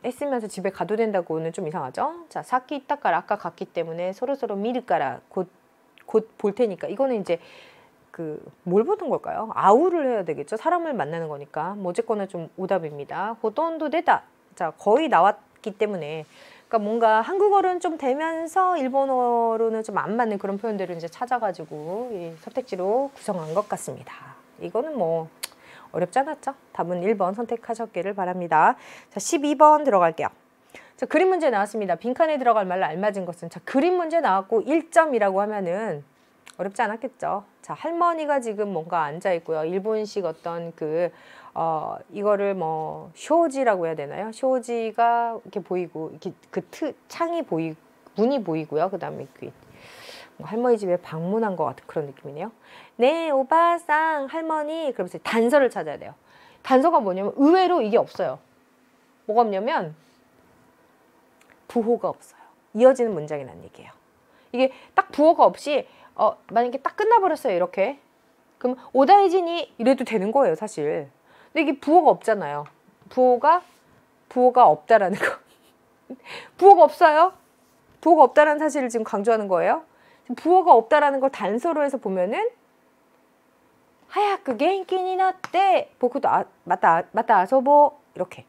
했으면서 집에 가도 된다고는 좀 이상하죠 자 사키 있다까라 아까 갔기 때문에 서로서로 미르까라 곧 볼 테니까 이거는 이제 뭘 보는 걸까요? 아우를 해야 되겠죠. 사람을 만나는 거니까. 뭐 어쨌거나 좀 오답입니다. 호돈도 되다. 자, 거의 나왔기 때문에. 그러니까 뭔가 한국어로는 좀 되면서 일본어로는 좀 안 맞는 그런 표현들을 이제 찾아가지고 이 선택지로 구성한 것 같습니다. 이거는 뭐 어렵지 않았죠? 답은 1번 선택하셨기를 바랍니다. 자, 12번 들어갈게요. 자, 그림 문제 나왔습니다. 빈칸에 들어갈 말로 알맞은 것은 자, 그림 문제 나왔고 1점이라고 하면은 어렵지 않았겠죠. 자, 할머니가 지금 뭔가 앉아 있고요. 일본식 어떤 이거를 뭐 쇼지라고 해야 되나요? 쇼지가 이렇게 보이고 이렇게 창이 문이 보이고요. 그다음에 할머니 집에 방문한 것 같은 그런 느낌이네요. 네, 오바상 할머니 그러면서 단서를 찾아야 돼요. 단서가 뭐냐면 의외로 이게 없어요. 뭐가 없냐면 부호가 없어요. 이어지는 문장이라는 얘기예요. 이게 딱 부호가 없이 만약에 딱 끝나버렸어요 이렇게 그럼 오다이진이 이래도 되는 거예요 사실 근데 이게 부호가 없잖아요 부호가 없다라는 거 부호가 없어요 부호가 없다라는 사실을 지금 강조하는 거예요 부호가 없다라는 걸 단서로 해서 보면은 하야쿠 겐키니 나tte 보쿠도 마타 아소보 이렇게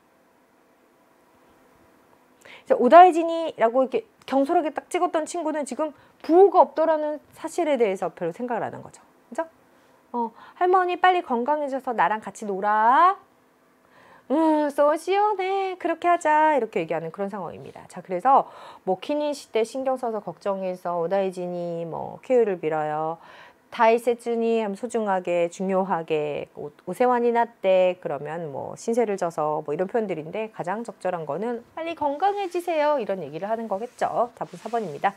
오다이진이라고 이렇게 경솔하게 딱 찍었던 친구는 지금 부호가 없더라는 사실에 대해서 별로 생각을 안 한 거죠. 그죠? 할머니 빨리 건강해져서 나랑 같이 놀아. 소시오네. 그렇게 하자. 이렇게 얘기하는 그런 상황입니다. 자, 그래서 뭐 키니시 때 신경 써서 걱정해서 오다이진이 뭐 케어를 빌어요. 다이세츠니 하면 소중하게 중요하게 오세환이 났대 그러면 뭐 신세를 져서 뭐 이런 표현들인데 가장 적절한 거는 빨리 건강해지세요 이런 얘기를 하는 거겠죠. 답은 4번입니다.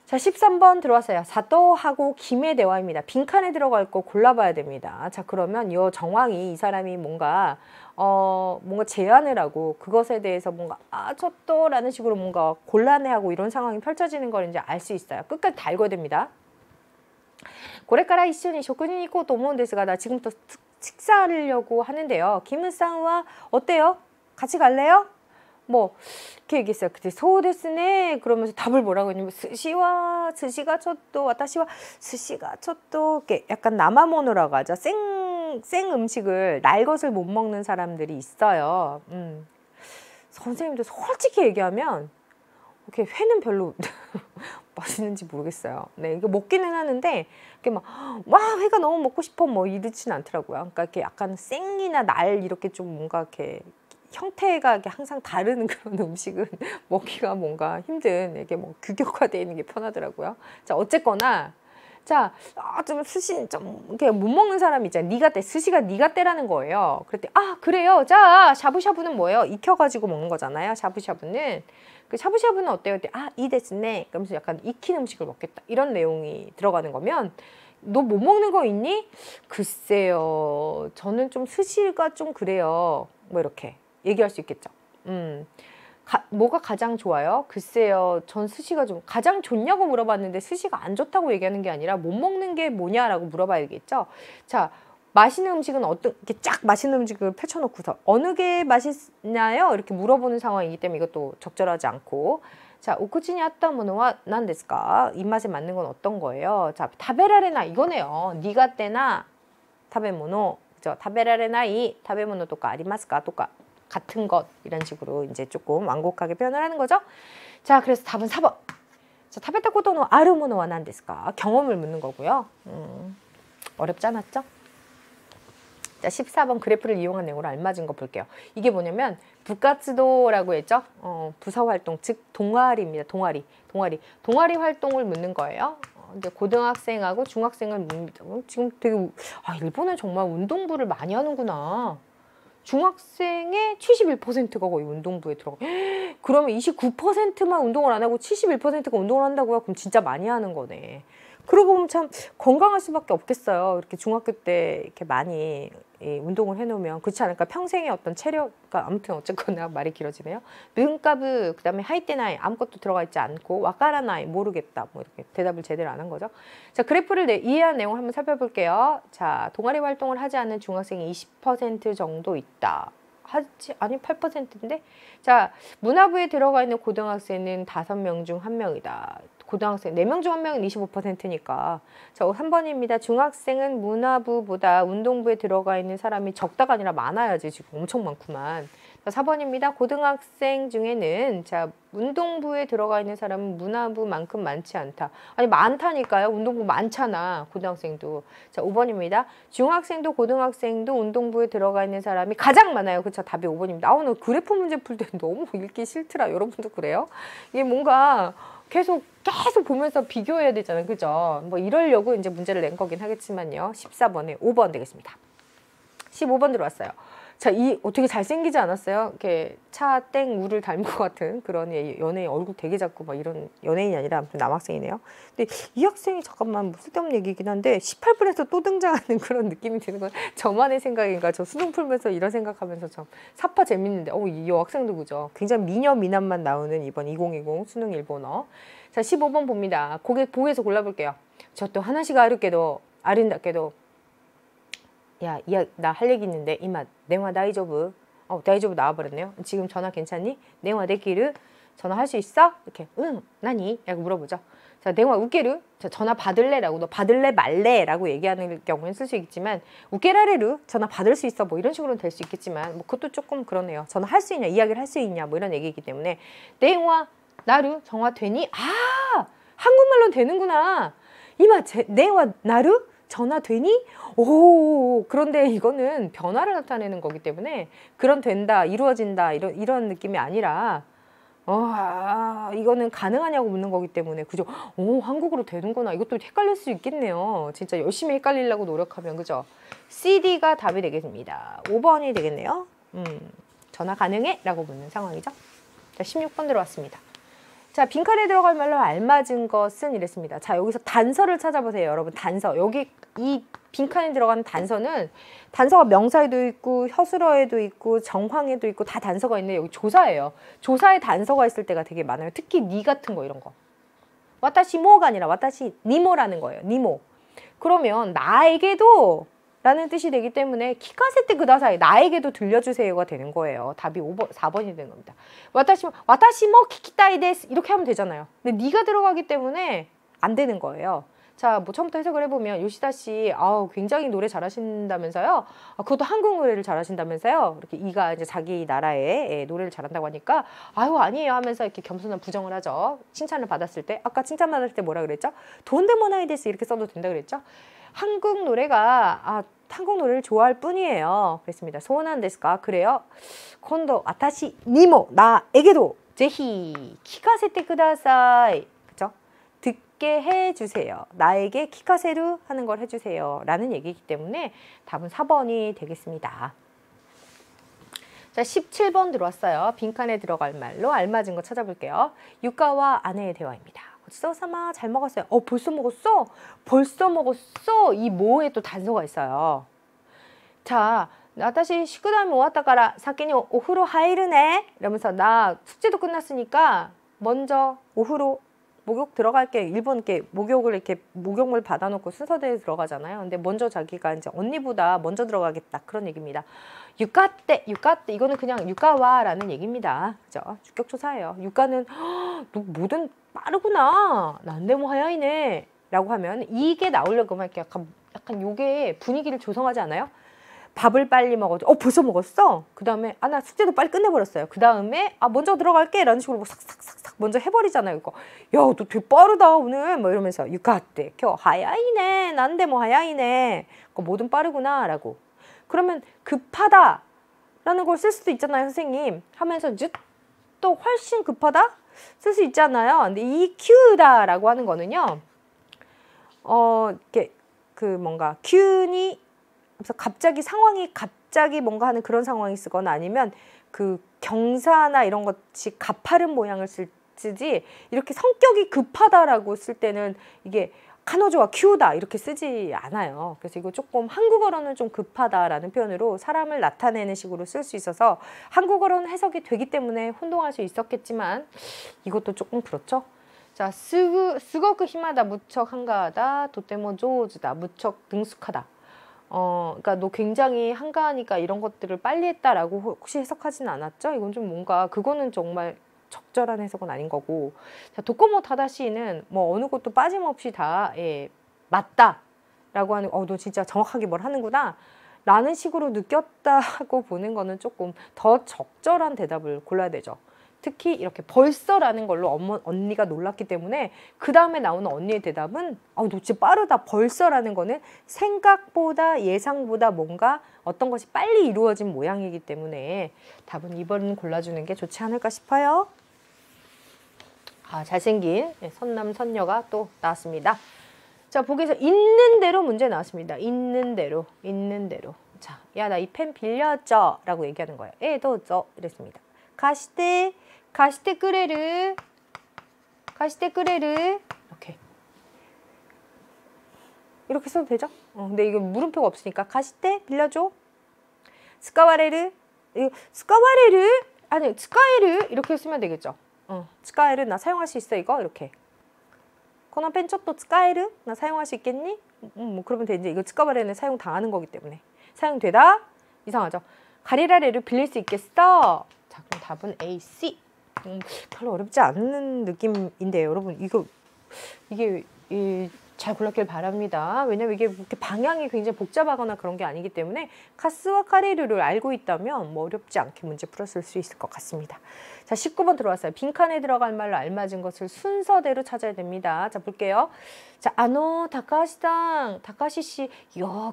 자 13번 들어왔어요. 사또하고 김의 대화입니다. 빈칸에 들어갈 거 골라봐야 됩니다. 자 그러면 이 정황이 이 사람이 뭔가 제안을 하고 그것에 대해서 뭔가 저또라는 식으로 뭔가 곤란해하고 이런 상황이 펼쳐지는 걸 이제 알 수 있어요. 끝까지 다 읽어야 됩니다. これから一緒に食事に行こうと思うんですが 나 지금부터 식사하려고 하는데요. 김은상은 어때요? 같이 갈래요? 뭐 이렇게 얘기했어요. 그때 소데스네 그러면서 답을 뭐라고 했냐면 스시가 쳤도 와타시와 스시가 쳤도 이렇게 약간 나마모노라고 하죠. 생 음식을 날 것을 못 먹는 사람들이 있어요. 선생님도 솔직히 얘기하면 이렇게 회는 별로 맛있는지 모르겠어요. 네, 이거 먹기는 하는데 이렇게 와 회가 너무 먹고 싶어 뭐 이렇지는 않더라고요. 그러니까 이렇게 약간 생이나 날 이렇게 좀 뭔가 이렇게 형태가 이렇게 항상 다른 그런 음식은 먹기가 뭔가 힘든 이게 뭐 규격화되어 있는 게 편하더라고요. 자 어쨌거나 자 좀 스시 좀 이렇게 못 먹는 사람 있잖아요. 니가떼 스시가 니가떼라는 거예요. 그랬더니 그래요. 자 샤브샤브는 뭐예요? 익혀가지고 먹는 거잖아요. 샤브샤브는. 그 샤브샤브는 어때요? 이 데스네. 그러면서 약간 익힌 음식을 먹겠다. 이런 내용이 들어가는 거면 너 못 먹는 거 있니? 글쎄요. 저는 좀 스시가 좀 그래요. 뭐 이렇게 얘기할 수 있겠죠. 뭐가 가장 좋아요? 글쎄요. 전 스시가 좀 가장 좋냐고 물어봤는데 스시가 안 좋다고 얘기하는 게 아니라 못 먹는 게 뭐냐라고 물어봐야겠죠. 자, 맛있는 음식은 어떤 이렇게 쫙 맛있는 음식을 펼쳐놓고서 어느 게 맛있나요? 이렇게 물어보는 상황이기 때문에 이것도 적절하지 않고. 자, 오쿠치니 아tta 모노와 난 데스까? 입맛에 맞는 건 어떤 거예요? 자, 타베라레나 이거네요. 니가 때나 타베모노, 그죠? 타베라레나이 타베모노 또까 아리마스까? 또까 같은 것 이런 식으로 이제 조금 완곡하게 표현을 하는 거죠. 자, 그래서 답은 4번. 자, 타베타 코토노 아르모노와 난 데스까? 경험을 묻는 거고요. 어렵지 않았죠? 자, 14번 그래프를 이용한 내용으로 알맞은 거 볼게요. 이게 뭐냐면 부카츠도라고 했죠. 부서활동, 즉 동아리입니다. 동아리 활동을 묻는 거예요. 이제 고등학생하고 중학생을 묻습니다. 지금 되게 일본은 정말 운동부를 많이 하는구나. 중학생의 71%가 거의 운동부에 들어가. 그러면 29%만 운동을 안 하고 71%가 운동을 한다고요? 그럼 진짜 많이 하는 거네. 그러고 보면 참 건강할 수밖에 없겠어요. 이렇게 중학교 때 이렇게 많이 운동을 해놓으면 그렇지 않을까? 평생의 어떤 체력, 아무튼 어쨌거나 말이 길어지네요. 눈가브, 그 다음에 하이테나이 아무것도 들어가 있지 않고 와카라나이 모르겠다. 뭐 이렇게 대답을 제대로 안 한 거죠. 자, 그래프를 이해한 내용을 한번 살펴볼게요. 자, 동아리 활동을 하지 않는 중학생이 20% 정도 있다. 아니 8%인데? 자, 문화부에 들어가 있는 고등학생은 5명 중 1명이다. 고등학생 4명 중 1명은 25%니까. 자, 3번입니다. 중학생은 문화부보다 운동부에 들어가 있는 사람이 적다가 아니라 많아야지. 지금 엄청 많구만. 자, 4번입니다. 고등학생 중에는 자, 운동부에 들어가 있는 사람은 문화부만큼 많지 않다. 아니 많다니까요. 운동부 많잖아. 고등학생도. 자, 5번입니다. 중학생도 고등학생도 운동부에 들어가 있는 사람이 가장 많아요. 그쵸? 답이 5번입니다. 오늘 그래프 문제 풀 때 너무 읽기 싫더라. 여러분도 그래요? 이게 뭔가 계속 보면서 비교해야 되잖아요. 그죠? 뭐 이러려고 이제 문제를 낸 거긴 하겠지만요. 14번에 5번 되겠습니다. 15번 들어왔어요. 자, 어떻게 잘생기지 않았어요? 이렇게 차 땡 우를 닮은 것 같은 그런 연예인 얼굴 되게 작고 막 이런 연예인이 아니라 아무튼 남학생이네요. 근데 이 학생이 잠깐만 뭐 쓸데없는 얘기긴 한데 18분에서 또 등장하는 그런 느낌이 드는 건 저만의 생각인가? 저 수능 풀면서 이런 생각하면서 참 사파 재밌는데 이 학생도 그죠? 굉장히 미녀 미남만 나오는 이번 2020 수능 일본어. 자, 15번 봅니다. 보기에서 골라볼게요. 저 또 하나씩 아름답게도 야, 나 할 얘기 있는데 이맛 내화 다이조브 다이조브 나와버렸네요. 지금 전화 괜찮니? 내화 데키르 전화할 수 있어? 이렇게 응 나니? 라고 물어보죠. 자, 내화 우케르 자, 전화 받을래? 라고 너 받을래 말래? 라고 얘기하는 경우는 쓸 수 있지만 우케라레르 전화 받을 수 있어? 뭐 이런 식으로는 될 수 있겠지만 뭐 그것도 조금 그러네요. 전화 할 수 있냐? 이야기를 할 수 있냐? 뭐 이런 얘기이기 때문에 내화 나루 정화 되니? 한국말로 되는구나. 이마 내화 나루 전화 되니? 오, 그런데 이거는 변화를 나타내는 거기 때문에 그런 된다, 이루어진다 이런 느낌이 아니라 이거는 가능하냐고 묻는 거기 때문에 그죠? 한국어로 되는구나. 이것도 헷갈릴 수 있겠네요. 진짜 열심히 헷갈리려고 노력하면 그죠? CD가 답이 되겠습니다. 5번이 되겠네요. 전화 가능해? 라고 묻는 상황이죠. 자, 16번 들어왔습니다. 자, 빈칸에 들어갈 말로 알맞은 것은 이랬습니다. 자, 여기서 단서를 찾아보세요. 여러분, 단서. 여기 이 빈칸에 들어가는 단서는 단서가 명사에도 있고 허술어에도 있고 정황에도 있고 다 단서가 있는데 여기 조사예요. 조사에 단서가 있을 때가 되게 많아요. 특히 니 같은 거 이런 거. 와타시모가 아니라 와타시 니모라는 거예요. 니모. 그러면 나에게도 라는 뜻이 되기 때문에 키카세테 그다사이 나에게도 들려주세요가 되는 거예요. 답이 4번이 되는 겁니다. 와타시모 키키타이 데스 이렇게 하면 되잖아요. 근데 니가 들어가기 때문에 안 되는 거예요. 자, 뭐 처음부터 해석을 해보면 요시다 씨, 굉장히 노래 잘하신다면서요. 그것도 한국 노래를 잘하신다면서요. 이렇게 이가 이제 자기 나라의 노래를 잘한다고 하니까 아니에요 하면서 이렇게 겸손한 부정을 하죠. 칭찬을 받았을 때 아까 칭찬 받았을 때 뭐라 그랬죠? 돈데모나이 데스 이렇게 써도 된다 그랬죠? 한국 노래가 한국 노래를 좋아할 뿐이에요. 그랬습니다. 소원한 데스까? 그래요? 콘도 아타시 니모 나에게도 제히 키카세테 쿠다사이. 그죠? 듣게 해주세요. 나에게 키카세루 하는 걸 해주세요. 라는 얘기이기 때문에 답은 4번이 되겠습니다. 자, 17번 들어왔어요. 빈칸에 들어갈 말로 알맞은 거 찾아볼게요. 유카와 아내의 대화입니다. 고치소사마 잘 먹었어요. 벌써 먹었어? 벌써 먹었어? 이 뭐에 또 단서가 있어요. 자, 나다시 시크다음에 오왔다까라 사키니 오후로 하이르네 이러면서 나 숙제도 끝났으니까 먼저 오후로 목욕 들어갈게. 일본 이렇게 목욕을 이렇게 목욕물 받아놓고 순서대로 들어가잖아요. 근데 먼저 자기가 이제 언니보다 먼저 들어가겠다 그런 얘기입니다. 유카떼 이거는 그냥 유카와라는 얘기입니다. 그죠? 주격조사예요. 유카는 너 뭐든 빠르구나. 난데 뭐 하야이네 라고 하면 이게 나오려고 하면 이렇게 약간 요게 분위기를 조성하지 않아요? 밥을 빨리 먹어도 벌써 먹었어? 그 다음에 나 숙제도 빨리 끝내버렸어요. 그 다음에 먼저 들어갈게 라는 식으로 뭐 싹싹싹싹 먼저 해버리잖아요. 이거 야 너 되게 빠르다 오늘 뭐 이러면서 유카떼 켜 하야이네 난데 뭐 하야이네 뭐든 빠르구나 라고. 그러면 급하다 라는 걸 쓸 수도 있잖아요. 선생님 하면서 또 훨씬 급하다 쓸 수 있잖아요. 근데 이 큐다 라고 하는 거는요 이렇게 뭔가 큐니 그래서 갑자기 뭔가 하는 그런 상황이 쓰거나 아니면 그 경사나 이런 것이 가파른 모양을 쓰지 이렇게 성격이 급하다라고 쓸 때는 이게 카노조와 큐다 이렇게 쓰지 않아요. 그래서 이거 조금 한국어로는 좀 급하다라는 표현으로 사람을 나타내는 식으로 쓸 수 있어서 한국어로는 해석이 되기 때문에 혼동할 수 있었겠지만 이것도 조금 그렇죠. 자, 스고크 힘하다 무척 한가하다 도테모 조즈다 무척 능숙하다. 그러니까 너 굉장히 한가하니까 이런 것들을 빨리 했다라고 혹시 해석하지는 않았죠? 이건 좀 뭔가 그거는 정말 적절한 해석은 아닌 거고. 자, 도코모 타다시는 뭐 어느 것도 빠짐없이 다 맞다라고 하는 너 진짜 정확하게 뭘 하는구나 라는 식으로 느꼈다고 보는 거는 조금 더 적절한 대답을 골라야 되죠. 특히 이렇게 벌써라는 걸로 언니가 놀랐기 때문에 그 다음에 나오는 언니의 대답은 너 진짜 빠르다. 벌써라는 거는 생각보다 예상보다 뭔가 어떤 것이 빨리 이루어진 모양이기 때문에 답은 2번 골라주는 게 좋지 않을까 싶어요. 잘생긴 선남 선녀가 또 나왔습니다. 자, 보기에서 있는 대로 문제 나왔습니다. 있는 대로. 자, 야 나 이 펜 빌려줘 라고 얘기하는 거예요. 도저 이랬습니다. 가시테 끄레르 이렇게 써도 되죠? 근데 이거 물음표가 없으니까 가시테 빌려줘. 스카와레르 아니 스카에르 이렇게 쓰면 되겠죠. 스카에르 나 사용할 수 있어 이거 이렇게. 코너 펜 첩도 스카에르 나 사용할 수 있겠니? 뭐 그러면 되지. 이거 스카와레는 사용 당하는 거기 때문에 사용되다 이상하죠. 가리라레를 빌릴 수 있겠어. 자, 그럼 답은 A, C. 별로 어렵지 않은 느낌인데요, 여러분. 이게 잘 골랐길 바랍니다. 왜냐면 이게 이렇게 방향이 굉장히 복잡하거나 그런 게 아니기 때문에 카스와 카레르를 알고 있다면 뭐 어렵지 않게 문제 풀었을 수 있을 것 같습니다. 자, 19번 들어왔어요. 빈칸에 들어갈 말로 알맞은 것을 순서대로 찾아야 됩니다. 자, 볼게요. 자, 다카시 씨,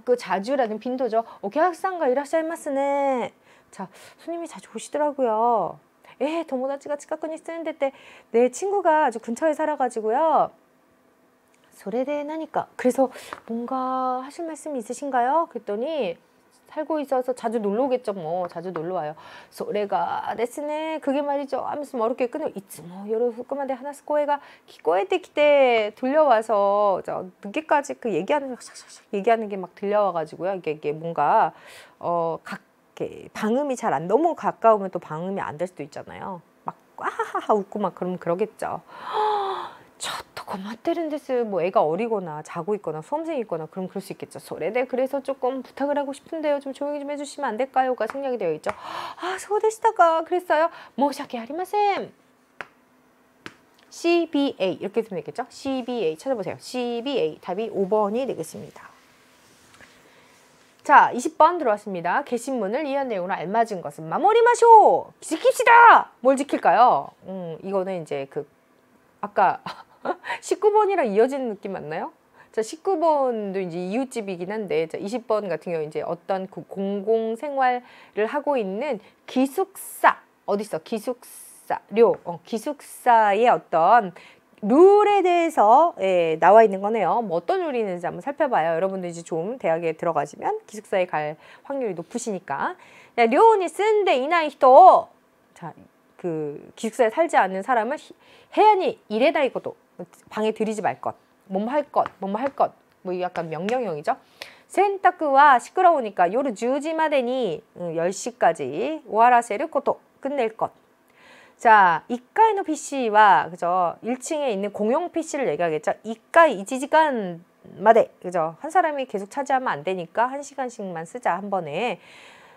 그 자주라는 빈도죠. 오케학상가 이라샤이마스네. 자, 손님이 자주 오시더라고요. 도모다치가 치카쿠니 쓰는데 때 내 친구가 아주 근처에 살아가지고요. 소래대 나니까 그래서 뭔가 하실 말씀이 있으신가요? 그랬더니 살고 있어서 자주 놀러 오겠죠. 뭐 자주 놀러 와요. 소래가 데스네 그게 말이죠 하면서 어렵게 끊어 이츠모 요로후쿠마데 하나스 꼬에가 기꼬에테 기때 들려와서 늦게까지 그 얘기하는 게 막 들려와가지고요. 이게 뭔가 방음이 잘 안 너무 가까우면 또 방음이 안 될 수도 있잖아요. 막 와하하 웃고 막 그러면 그러겠죠. 저도 고맙대는데스 뭐 애가 어리거나 자고 있거나 수험생이 있거나 그럼 그럴 수 있겠죠. 소래대 그래서 조금 부탁을 하고 싶은데요. 좀 조용히 좀 해주시면 안 될까요?가 생략이 되어 있죠. 소데시다가 그랬어요. 모샤케 아리마센. CBA 이렇게 쓰면 되겠죠. CBA 찾아보세요. CBA 답이 5번이 되겠습니다. 자, 20번 들어왔습니다. 게시문을 이해한 내용으로 알맞은 것은 마모리마쇼! 지킵시다! 뭘 지킬까요? 이거는 이제 아까 19번이랑 이어지는 느낌 맞나요? 자, 19번도 이제 이웃집이긴 한데, 자, 20번 같은 경우 이제 어떤 공공생활을 하고 있는 기숙사, 어딨어? 기숙사의 어떤 룰에 대해서 나와 있는 거네요. 뭐 어떤 룰이 있는지 한번 살펴봐요. 여러분들 이제 좀 대학에 들어가시면 기숙사에 갈 확률이 높으시니까. 야, 료니 쓴데 이나이 히토. 자, 기숙사에 살지 않는 사람은 해안이 이래다이 것도 방에 들이지 말 것, 뭐뭐 할 것, 뭐 약간 명령형이죠. 洗濯は 시끄러우니까 요르 10시 마데니 10시까지 오하라세를 것도 끝낼 것. 자, 1階の PC와 그죠? 1층에 있는 공용 PC를 얘기하겠죠. 1階 1시간 마데 그죠? 한 사람이 계속 차지하면 안 되니까 1시간씩만 쓰자 한 번에.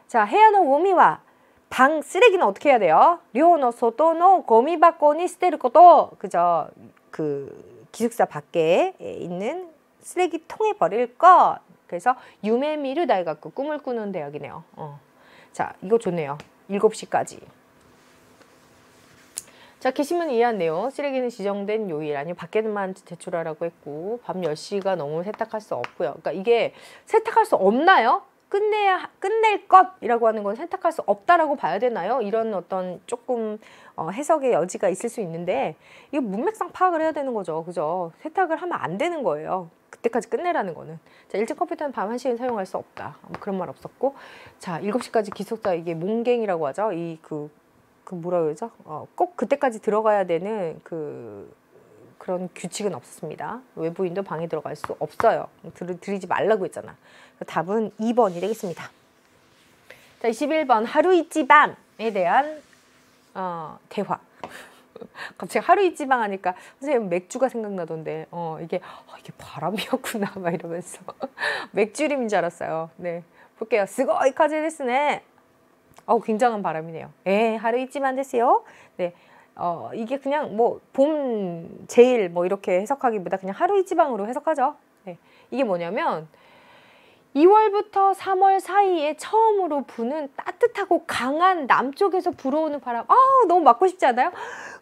자, 해야노 고미와 방 쓰레기는 어떻게 해야 돼요? 료노 소토노 고미바코니 스테르 것도 그죠? 그 기숙사 밖에 있는 쓰레기통에 버릴 것. 그래서 유메미를 다이가쿠 꿈을 꾸는 대학이네요. 자, 이거 좋네요. 7시까지. 자, 게시문 이해한 내용. 쓰레기는 지정된 요일 아니면 밖에만 제출하라고 했고 밤 10시가 넘으면 세탁할 수 없고요. 그러니까 이게 세탁할 수 없나요? 끝낼 것이라고 하는 건 세탁할 수 없다라고 봐야 되나요? 이런 어떤 조금 해석의 여지가 있을 수 있는데 이거 문맥상 파악을 해야 되는 거죠. 그죠? 세탁을 하면 안 되는 거예요. 그때까지 끝내라는 거는. 자, 1층 컴퓨터는 밤 1시간 사용할 수 없다. 뭐 그런 말 없었고. 자, 7시까지 기숙사 이게 몽갱이라고 하죠. 그 뭐라 그러죠? 꼭 그때까지 들어가야 되는 그런 규칙은 없습니다. 외부인도 방에 들어갈 수 없어요. 들이지 말라고 했잖아. 답은 2번이 되겠습니다. 자, 21번 하루이치밤에 대한 대화. 갑자기 하루이치밤 하니까 선생님 맥주가 생각나던데 이게 바람이었구나 막 이러면서 맥주림인 줄 알았어요. 네, 볼게요. 스고이 카제 데스네. 굉장한 바람이네요. 하루이치밤 데스요. 네. 이게 그냥 뭐 봄 제일 뭐 이렇게 해석하기보다 그냥 하루이치방으로 해석하죠. 네. 이게 뭐냐면 2월부터 3월 사이에 처음으로 부는 따뜻하고 강한 남쪽에서 불어오는 바람. 너무 맞고 싶지 않아요?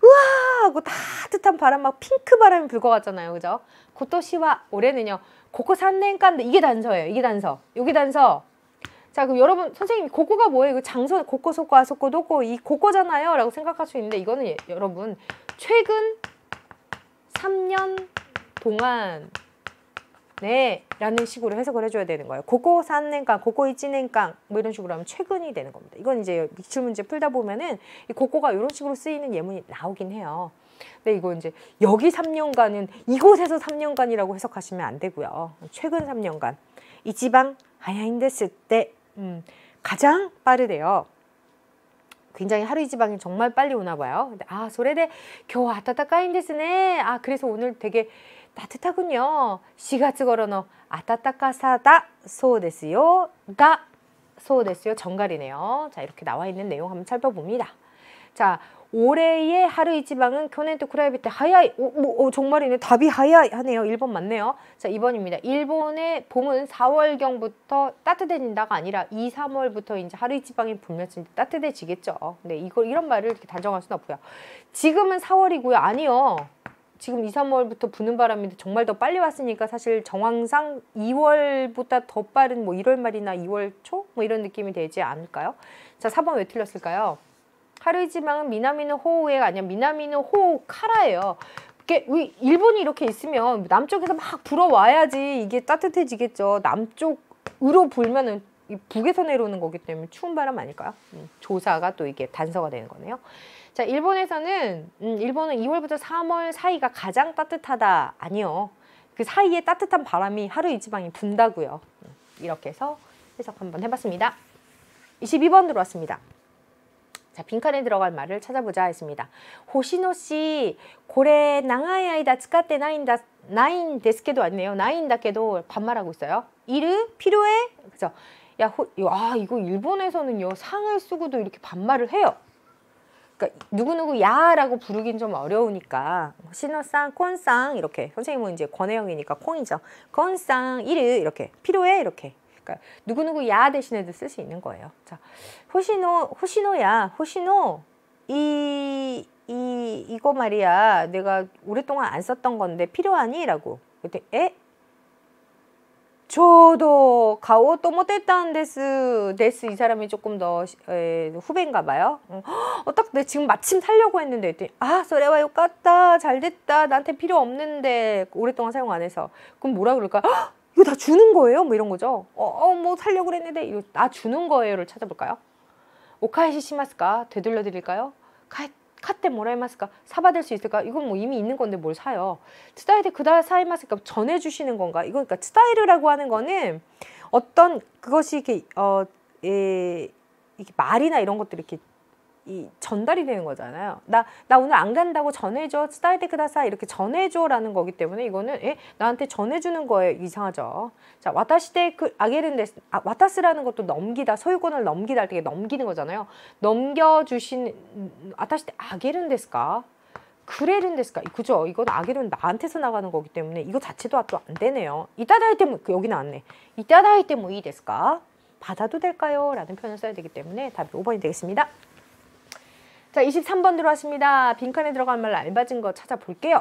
우와 하고 따뜻한 바람 막 핑크 바람이 불 것 같잖아요. 그죠? 고토시와 올해는요. 고코 3년간 이게 단서예요. 이게 단서. 여기 단서. 자, 그럼 여러분 선생님 고코가 뭐예요? 그 장소 고코 소코 아소코 도코 이 고코잖아요 라고 생각할 수 있는데 이거는 여러분 최근 3년 동안 네 라는 식으로 해석을 해줘야 되는 거예요. 고코 3년간 고코 1년간 뭐 이런 식으로 하면 최근이 되는 겁니다. 이건 이제 기출문제 풀다 보면은 이 고코가 이런 식으로 쓰이는 예문이 나오긴 해요. 근데 이거 이제 여기 3년간은 이곳에서 3년간이라고 해석하시면 안 되고요. 최근 3년간 이지방 하야인데스 때 가장 빠르대요. 굉장히 하루이지방이 정말 빨리 오나 봐요. 근데 소레데 겨우 아따따까인데스네. 그래서 오늘 되게 따뜻하군요. 4月頃の 아따따까사다 소데스요. 가 소데스요. 정갈이네요. 자, 이렇게 나와 있는 내용 한번 살펴봅니다. 자, 올해의 하루이치방은 교년 또 쿠라이비테 하야이. 정말이네. 답이 하야이 하네요. 1번 맞네요. 자, 2번입니다. 일본의 봄은 4월경부터 따뜻해진다가 아니라 2, 3월부터 이제 하루이치방이 불면 따뜻해지겠죠. 근데 이런 말을 이렇게 단정할 수는 없고요. 지금은 4월이고요. 아니요. 지금 2, 3월부터 부는 바람이 정말 더 빨리 왔으니까 사실 정황상 2월보다 더 빠른 뭐 1월 말이나 2월 초? 뭐 이런 느낌이 되지 않을까요? 자, 4번 왜 틀렸을까요? 하루이치방은 미나미노 호우가 아니라 미나미노 호우 카라예요. 일본이 이렇게 있으면 남쪽에서 막 불어와야지 이게 따뜻해지겠죠. 남쪽으로 불면은 북에서 내려오는 거기 때문에 추운 바람 아닐까요? 조사가 또 이게 단서가 되는 거네요. 자, 일본은 2월부터 3월 사이가 가장 따뜻하다. 아니요. 그 사이에 따뜻한 바람이 하루이치방이 분다고요. 이렇게 해서 해석 한번 해봤습니다. 22번 들어왔습니다. 자, 빈칸에 들어갈 말을 찾아보자 했습니다. 호시노씨, 고래 나가이 아이다 쓰카테 나인 데스케도 왔네요. 나인다케도 반말하고 있어요. 이르 필요해? 그죠? 이거 일본에서는요 상을 쓰고도 이렇게 반말을 해요. 그러니까 누구누구 야라고 부르긴 좀 어려우니까 호시노상, 콘상 이렇게 선생님은 이제 권혜영이니까 콩이죠. 콘상, 이르 이렇게 필요해 이렇게. 그러니까 누구누구 야 대신에도 쓸 수 있는 거예요. 자, 호시노야, 호시노 이거 말이야. 내가 오랫동안 안 썼던 건데 필요하니? 라고. 그때 저도 가오 또못했다는 데스 이 사람이 조금 더 후배인가 봐요. 딱 내 지금 마침 살려고 했는데 소레와 요까다 잘됐다 나한테 필요 없는데 오랫동안 사용 안 해서 그럼 뭐라 그럴까? 이거 다 주는 거예요? 뭐 이런 거죠. 뭐 살려고 그랬는데 이거 나 주는 거예요를 찾아볼까요? 오카이시 시마스까? 되돌려 드릴까요? 카테 모라이마스까? 사받을 수 있을까? 이건 뭐 이미 있는 건데 뭘 사요? 트다이데 그다 사이마스까? 전해주시는 건가? 이거 그러니까 트다이르라고 하는 거는 어떤 그것이 이렇게 이렇게 말이나 이런 것들이 이렇게 전달이 되는 거잖아요. 나 오늘 안 간다고 전해줘. 스타이데 크다사 이렇게 전해줘라는 거기 때문에 이거는 나한테 전해주는 거예요. 이상하죠. 자, 와타시데 그 아게른데스. 와타스라는 것도 넘기다, 소유권을 넘기다 할 때 넘기는 거잖아요. 넘겨주신 와타시데 아게른데스까? 그레른데스까? 그죠? 이건 아게른 나한테서 나가는 거기 때문에 이거 자체도 또 안 되네요. 이따다할 때뭐 여기 나왔네. 이따다할 때 뭐 이 데스까? 받아도 될까요? 라는 표현을 써야 되기 때문에 답이 5번이 되겠습니다. 자, 23번 들어왔습니다. 빈칸에 들어간 말 알맞은 거 찾아볼게요.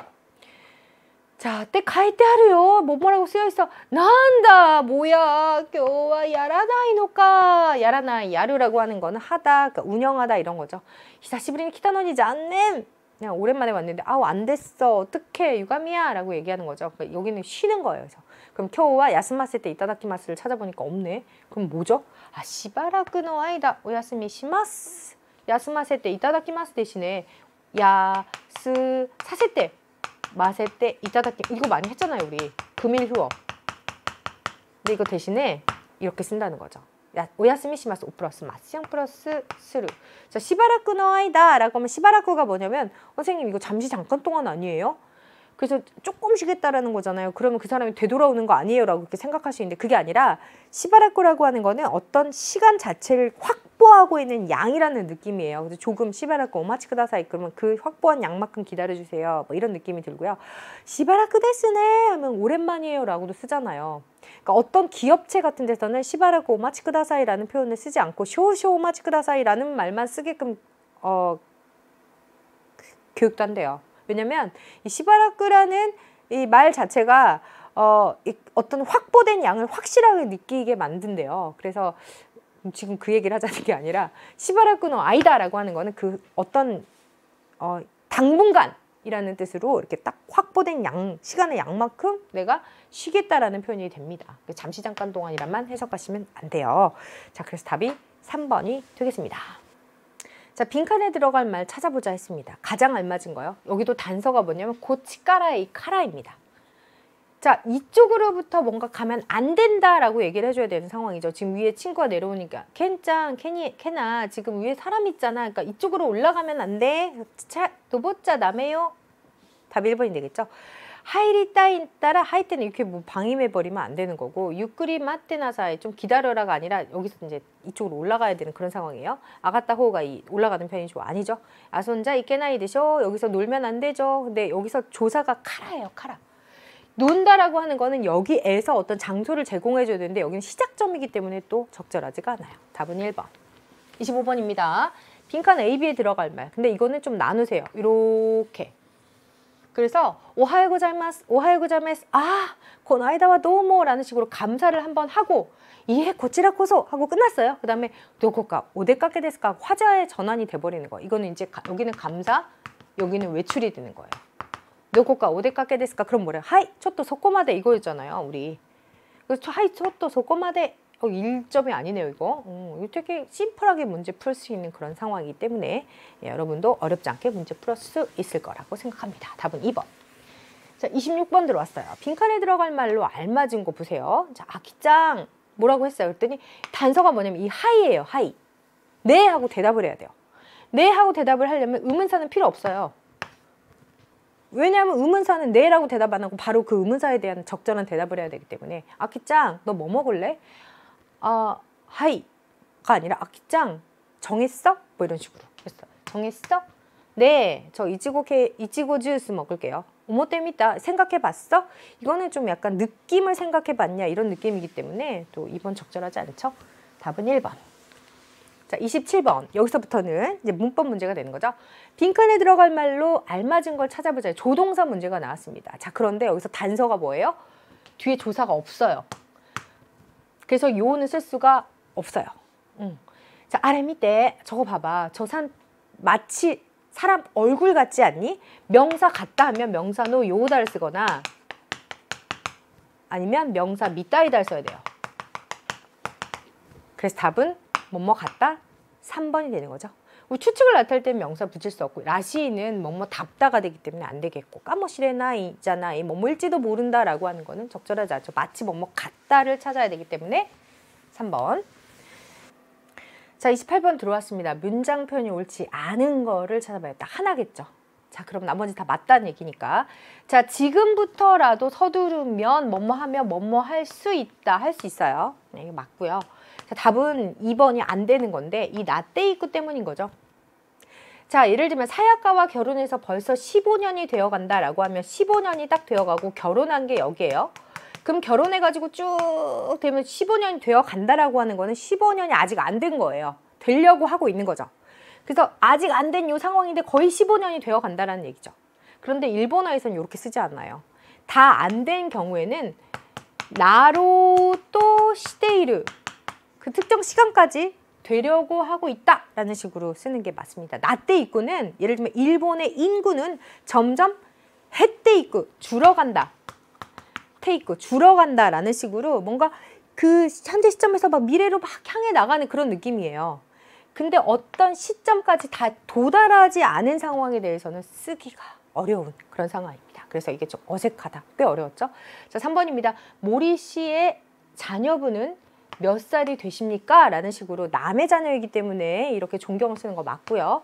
자, 때 가이때 하루요. 뭐라고 쓰여있어? 나한다. 뭐야. 교와 야라나이노까. 야라나이, 야루라고 하는 거는 하다, 그러니까 운영하다 이런 거죠. 히사시부리니 키타노니지 않냄. 그냥 오랜만에 왔는데 아우 안 됐어. 어떡해. 유감이야. 라고 얘기하는 거죠. 그러니까 여기는 쉬는 거예요. 그래서. 그럼 쿄와 야스마세 때 이타다키마스를 찾아보니까 없네. 그럼 뭐죠? 아, 시바라쿠노 아이다 오야스미 시마스. 야스마세 때 이타다키마스 대신에 야스 사세 때 마세 때 이타다키 이거 많이 했잖아요 우리 금일 휴업. 근데 이거 대신에 이렇게 쓴다는 거죠. 오야스미 시마스 5 플러스 마시앙 플러스 스루. 자, 시바라쿠노 아이다 라고 하면 시바라쿠가 뭐냐면 선생님 이거 잠시 잠깐 동안 아니에요? 그래서 조금 쉬겠다라는 거잖아요. 그러면 그 사람이 되돌아오는 거 아니에요? 라고 그렇게 생각할 수 있는데 그게 아니라 시바라쿠라고 하는 거는 어떤 시간 자체를 확보하고 있는 양이라는 느낌이에요. 그래서 조금 시바라쿠 오마치 쿠다사이 그러면 그 확보한 양만큼 기다려주세요. 뭐 이런 느낌이 들고요. 시바라쿠 데스네 하면 오랜만이에요 라고도 쓰잖아요. 그러니까 어떤 기업체 같은 데서는 시바라쿠 오마치 쿠다사이라는 표현을 쓰지 않고 쇼쇼 오마치 쿠다사이라는 말만 쓰게끔 교육도 한대요. 왜냐면 이 시바라쿠라는 이 말 자체가 어떤 확보된 양을 확실하게 느끼게 만든대요. 그래서 지금 그 얘기를 하자는 게 아니라 시바라쿠노 아이다라고 하는 거는 그 어떤 당분간이라는 뜻으로 이렇게 딱 확보된 양, 시간의 양만큼 내가 쉬겠다라는 표현이 됩니다. 잠시 잠깐 동안이라만 해석하시면 안 돼요. 자, 그래서 답이 3번이 되겠습니다. 자, 빈칸에 들어갈 말 찾아보자 했습니다. 가장 알맞은 거요. 여기도 단서가 뭐냐면 고치까라의 카라입니다. 자, 이쪽으로부터 뭔가 가면 안 된다라고 얘기를 해줘야 되는 상황이죠. 지금 위에 친구가 내려오니까 켄짱, 케나 지금 위에 사람 있잖아. 그러니까 이쪽으로 올라가면 안 돼. 도보자 남해요. 답 1번이 되겠죠. 하이리 따인 따라 하이 때는 이렇게 뭐 방임해버리면 안 되는 거고 유크리 마테나사에 좀 기다려라가 아니라 여기서 이제 이쪽으로 올라가야 되는 그런 상황이에요. 아가타 호가 올라가는 편이 좋아. 아니죠. 아손자 이케나이 되셔. 여기서 놀면 안 되죠. 근데 여기서 조사가 카라예요. 카라. 논다라고 하는 거는 여기에서 어떤 장소를 제공해줘야 되는데 여기는 시작점이기 때문에 또 적절하지가 않아요. 답은 1번. 25번입니다. 빈칸 A, B에 들어갈 말. 근데 이거는 좀 나누세요. 이렇게. 그래서 오하요 고자이마스, 오하요 고자이마스, 고나이다와 도모라는 식으로 감사를 한번 하고 이해 고치라코소 하고 끝났어요. 그 다음에 도코까 오데카케 데스까 화자의 전환이 돼버리는 거. 이거는 이제 여기는 감사, 여기는 외출이 되는 거예요. 도코까 오데카케 데스까 그럼 뭐래요? 하이 초또 소코마데 이거였잖아요 우리. 그래서 하이 초또 소코마데 1점이 아니네요 이거. 이거 되게 심플하게 문제 풀 수 있는 그런 상황이기 때문에 여러분도 어렵지 않게 문제 풀을 수 있을 거라고 생각합니다. 답은 2번. 자, 26번 들어왔어요. 빈칸에 들어갈 말로 알맞은 거 보세요. 자, 기짱 뭐라고 했어요? 그랬더니 단서가 뭐냐면 이 하이예요. 하이. 네 하고 대답을 해야 돼요. 네 하고 대답을 하려면 의문사는 필요 없어요. 왜냐하면 의문사는 네라고 대답 안 하고 바로 그 의문사에 대한 적절한 대답을 해야 되기 때문에 아키짱 너 뭐 먹을래? 하이가 아니라 아키짱 정했어? 뭐 이런 식으로 했어요. 정했어? 네, 저 이치고 주스 먹을게요. 오모테미타 생각해봤어? 이거는 좀 약간 느낌을 생각해봤냐 이런 느낌이기 때문에 또 2번 적절하지 않죠? 답은 1번. 자, 27번. 여기서부터는 이제 문법 문제가 되는 거죠. 빈칸에 들어갈 말로 알맞은 걸 찾아보자. 조동사 문제가 나왔습니다. 자, 그런데 여기서 단서가 뭐예요? 뒤에 조사가 없어요. 그래서 요는 쓸 수가 없어요. 자, 아래 밑에 저거 봐봐. 저 산 마치 사람 얼굴 같지 않니? 명사 같다 하면 명사노 요다를 쓰거나 아니면 명사 미따이다를 써야 돼요. 그래서 답은 뭐뭐 같다? 3번이 되는 거죠. 추측을 나타낼 때는 명사 붙일 수 없고, 라시는 뭐뭐 답다가 되기 때문에 안 되겠고, 까모시레나이 있잖아이 뭐뭐일지도 모른다라고 하는 거는 적절하지 않죠. 마치 뭐뭐 같다를 찾아야 되기 때문에 3번. 자, 28번 들어왔습니다. 문장 표현이 옳지 않은 거를 찾아봐야 딱 하나겠죠. 자, 그럼 나머지 다 맞다는 얘기니까. 자, 지금부터라도 서두르면 뭐뭐 하면 뭐뭐 할 수 있다. 할 수 있어요. 네, 이거 맞고요. 자, 답은 2번이 안 되는 건데 이 나때 있고 때문인 거죠. 자, 예를 들면 사야카와 결혼해서 벌써 15년이 되어 간다라고 하면 15년이 딱 되어 가고 결혼한 게 여기예요. 그럼 결혼해가지고 쭉 되면 15년이 되어 간다라고 하는 거는 15년이 아직 안 된 거예요. 되려고 하고 있는 거죠. 그래서 아직 안 된 이 상황인데 거의 15년이 되어 간다라는 얘기죠. 그런데 일본어에서는 이렇게 쓰지 않아요. 다 안 된 경우에는 나로 또 시데이르, 그 특정 시간까지 되려고 하고 있다라는 식으로 쓰는 게 맞습니다. 나때 있고는 예를 들면 일본의 인구는 점점 해때 있고 줄어간다. 테이크 줄어간다라는 식으로 뭔가 그 현재 시점에서 막 미래로 막 향해 나가는 그런 느낌이에요. 근데 어떤 시점까지 다 도달하지 않은 상황에 대해서는 쓰기가 어려운 그런 상황입니다. 그래서 이게 좀 어색하다. 꽤 어려웠죠? 자, 3번입니다. 모리 씨의 자녀분은 몇 살이 되십니까? 라는 식으로 남의 자녀이기 때문에 이렇게 존경을 쓰는 거 맞고요.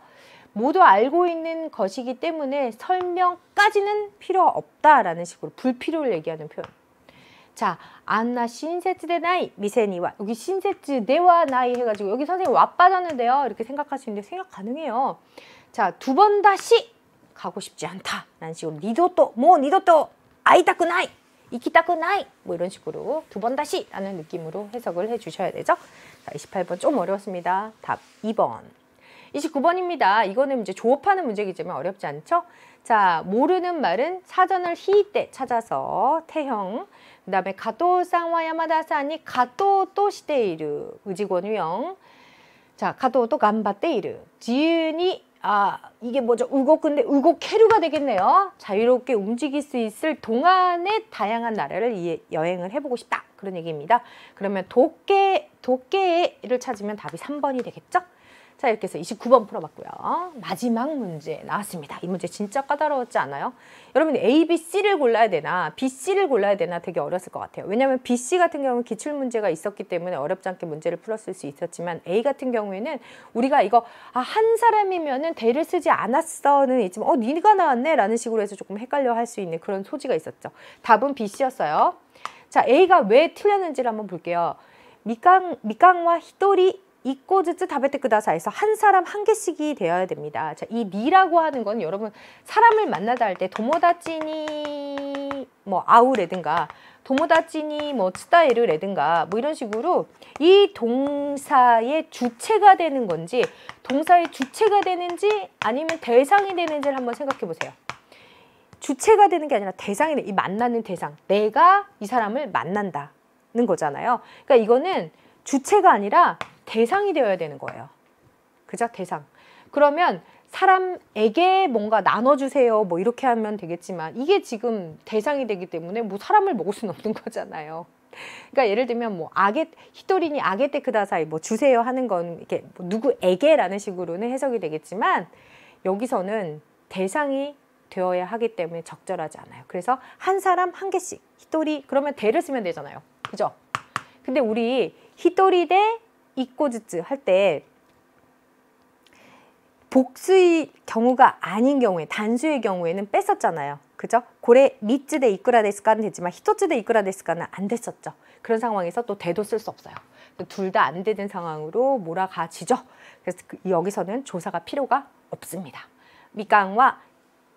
모두 알고 있는 것이기 때문에 설명까지는 필요 없다라는 식으로 불필요를 얘기하는 표현. 자, 안나 신세츠데 나이 미세니와, 여기 신세츠데와 나이 해가지고 여기 선생님 와 빠졌는데요. 이렇게 생각할 수 있는데 생각 가능해요. 자, 두 번 다시 가고 싶지 않다 라는 식으로 니도또 뭐 니도또 아이타쿠 나이 이키타쿠 나이 뭐 이런 식으로 두 번 다시 라는 느낌으로 해석을 해 주셔야 되죠. 자, 28번 좀 어려웠습니다. 답 2번. 29번입니다. 이거는 이제 조업하는 문제이지만 어렵지 않죠? 자, 모르는 말은 사전을 히때 찾아서 태형, 그 다음에 가토상와 야마다산이 가토と 시테이르 의지권유형. 자, 가토と 간바테이르 지은이 이게 뭐죠? 우고근데 우고케루가 되겠네요. 자유롭게 움직일 수 있을 동안의 다양한 나라를 여행을 해보고 싶다. 그런 얘기입니다. 그러면 도깨를 찾으면 답이 3번이 되겠죠? 자, 이렇게 해서 29번 풀어봤고요. 마지막 문제 나왔습니다. 이 문제 진짜 까다로웠지 않아요? 여러분 A, B, C를 골라야 되나 B, C를 골라야 되나 되게 어렸을 것 같아요. 왜냐하면 B, C 같은 경우는 기출문제가 있었기 때문에 어렵지 않게 문제를 풀었을 수 있었지만 A 같은 경우에는 우리가 이거 한 사람이면은 대를 쓰지 않았어는 있지만 네가 나왔네 라는 식으로 해서 조금 헷갈려 할 수 있는 그런 소지가 있었죠. 답은 B, C였어요. 자, A가 왜 틀렸는지를 한번 볼게요. 미강와 히토리 이꼬즈츠 다베테 그다사에서 한 사람 한 개씩이 되어야 됩니다. 자, 이 니라고 하는 건 여러분 사람을 만나다 할 때 도모다치니 뭐 아우라든가 도모다치니 뭐 츠다에르라든가 뭐 이런 식으로 이 동사의 주체가 되는 건지 동사의 주체가 되는지 아니면 대상이 되는지를 한번 생각해 보세요. 주체가 되는 게 아니라 대상이 돼. 이 만나는 대상. 내가 이 사람을 만난다는 거잖아요. 그러니까 이거는 주체가 아니라 대상이 되어야 되는 거예요. 그죠? 대상. 그러면 사람에게 뭔가 나눠주세요. 뭐 이렇게 하면 되겠지만 이게 지금 대상이 되기 때문에 뭐 사람을 먹을 수는 없는 거잖아요. 그러니까 예를 들면 뭐 히토리니 아게테 그다사이 뭐 주세요 하는 건 이렇게 뭐 누구에게라는 식으로는 해석이 되겠지만 여기서는 대상이 되어야 하기 때문에 적절하지 않아요. 그래서 한 사람 한 개씩 히토리 그러면 대를 쓰면 되잖아요. 그죠? 근데 우리 히토리 대 이꼬즈츠 할 때 복수의 경우가 아닌 경우에 단수의 경우에는 뺐었잖아요. 그죠? 고래 리츠 대 이쿠라 데스까는 됐지만 히토츠 대 이쿠라 데스까는 안 됐었죠. 그런 상황에서 또 대도 쓸 수 없어요. 둘 다 안 되는 상황으로 몰아가지죠. 그래서 여기서는 조사가 필요가 없습니다. 미강과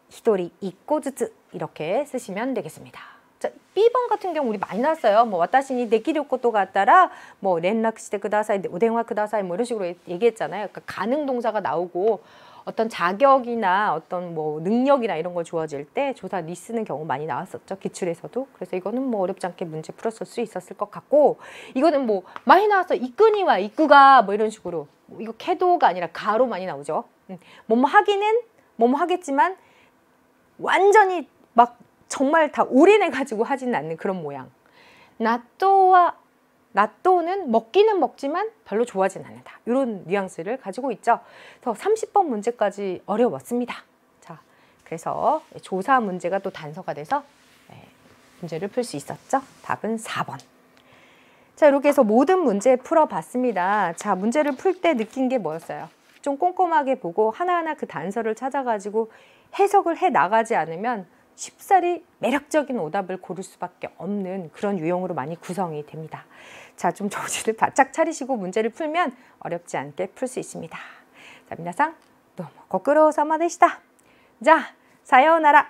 히토리 이꼬즈츠 이렇게 쓰시면 되겠습니다. 자, B번 같은 경우 우리 많이 나왔어요. 뭐 와타시니 데키르 것도 같다라 뭐 렌락시대 그다사이 오電話 그다사이 뭐 이런 식으로 얘기했잖아요. 그러니까 가능 동사가 나오고 어떤 자격이나 어떤 뭐 능력이나 이런 걸 주어질 때 조사 니 쓰는 경우 많이 나왔었죠. 기출에서도. 그래서 이거는 뭐 어렵지 않게 문제 풀었을 수 있었을 것 같고 이거는 뭐 많이 나왔어. 이끄니와 이끄가 뭐 이런 식으로 이거 캐도가 아니라 가로 많이 나오죠. 뭐뭐 하기는 뭐뭐 하겠지만 완전히 막 정말 다 올인해가지고 하지는 않는 그런 모양. 나또와 나또는 먹기는 먹지만 별로 좋아하진 않는다. 이런 뉘앙스를 가지고 있죠. 그래서 30번 문제까지 어려웠습니다. 자, 그래서 조사 문제가 또 단서가 돼서 문제를 풀 수 있었죠. 답은 4번. 자, 이렇게 해서 모든 문제 풀어봤습니다. 자, 문제를 풀 때 느낀 게 뭐였어요? 좀 꼼꼼하게 보고 하나하나 그 단서를 찾아가지고 해석을 해 나가지 않으면 쉽사리 매력적인 오답을 고를 수밖에 없는 그런 유형으로 많이 구성이 됩니다. 자, 좀 정신을 바짝 차리시고 문제를 풀면 어렵지 않게 풀 수 있습니다. 자,皆さんどうもご苦労様でした。じゃあ、さようなら。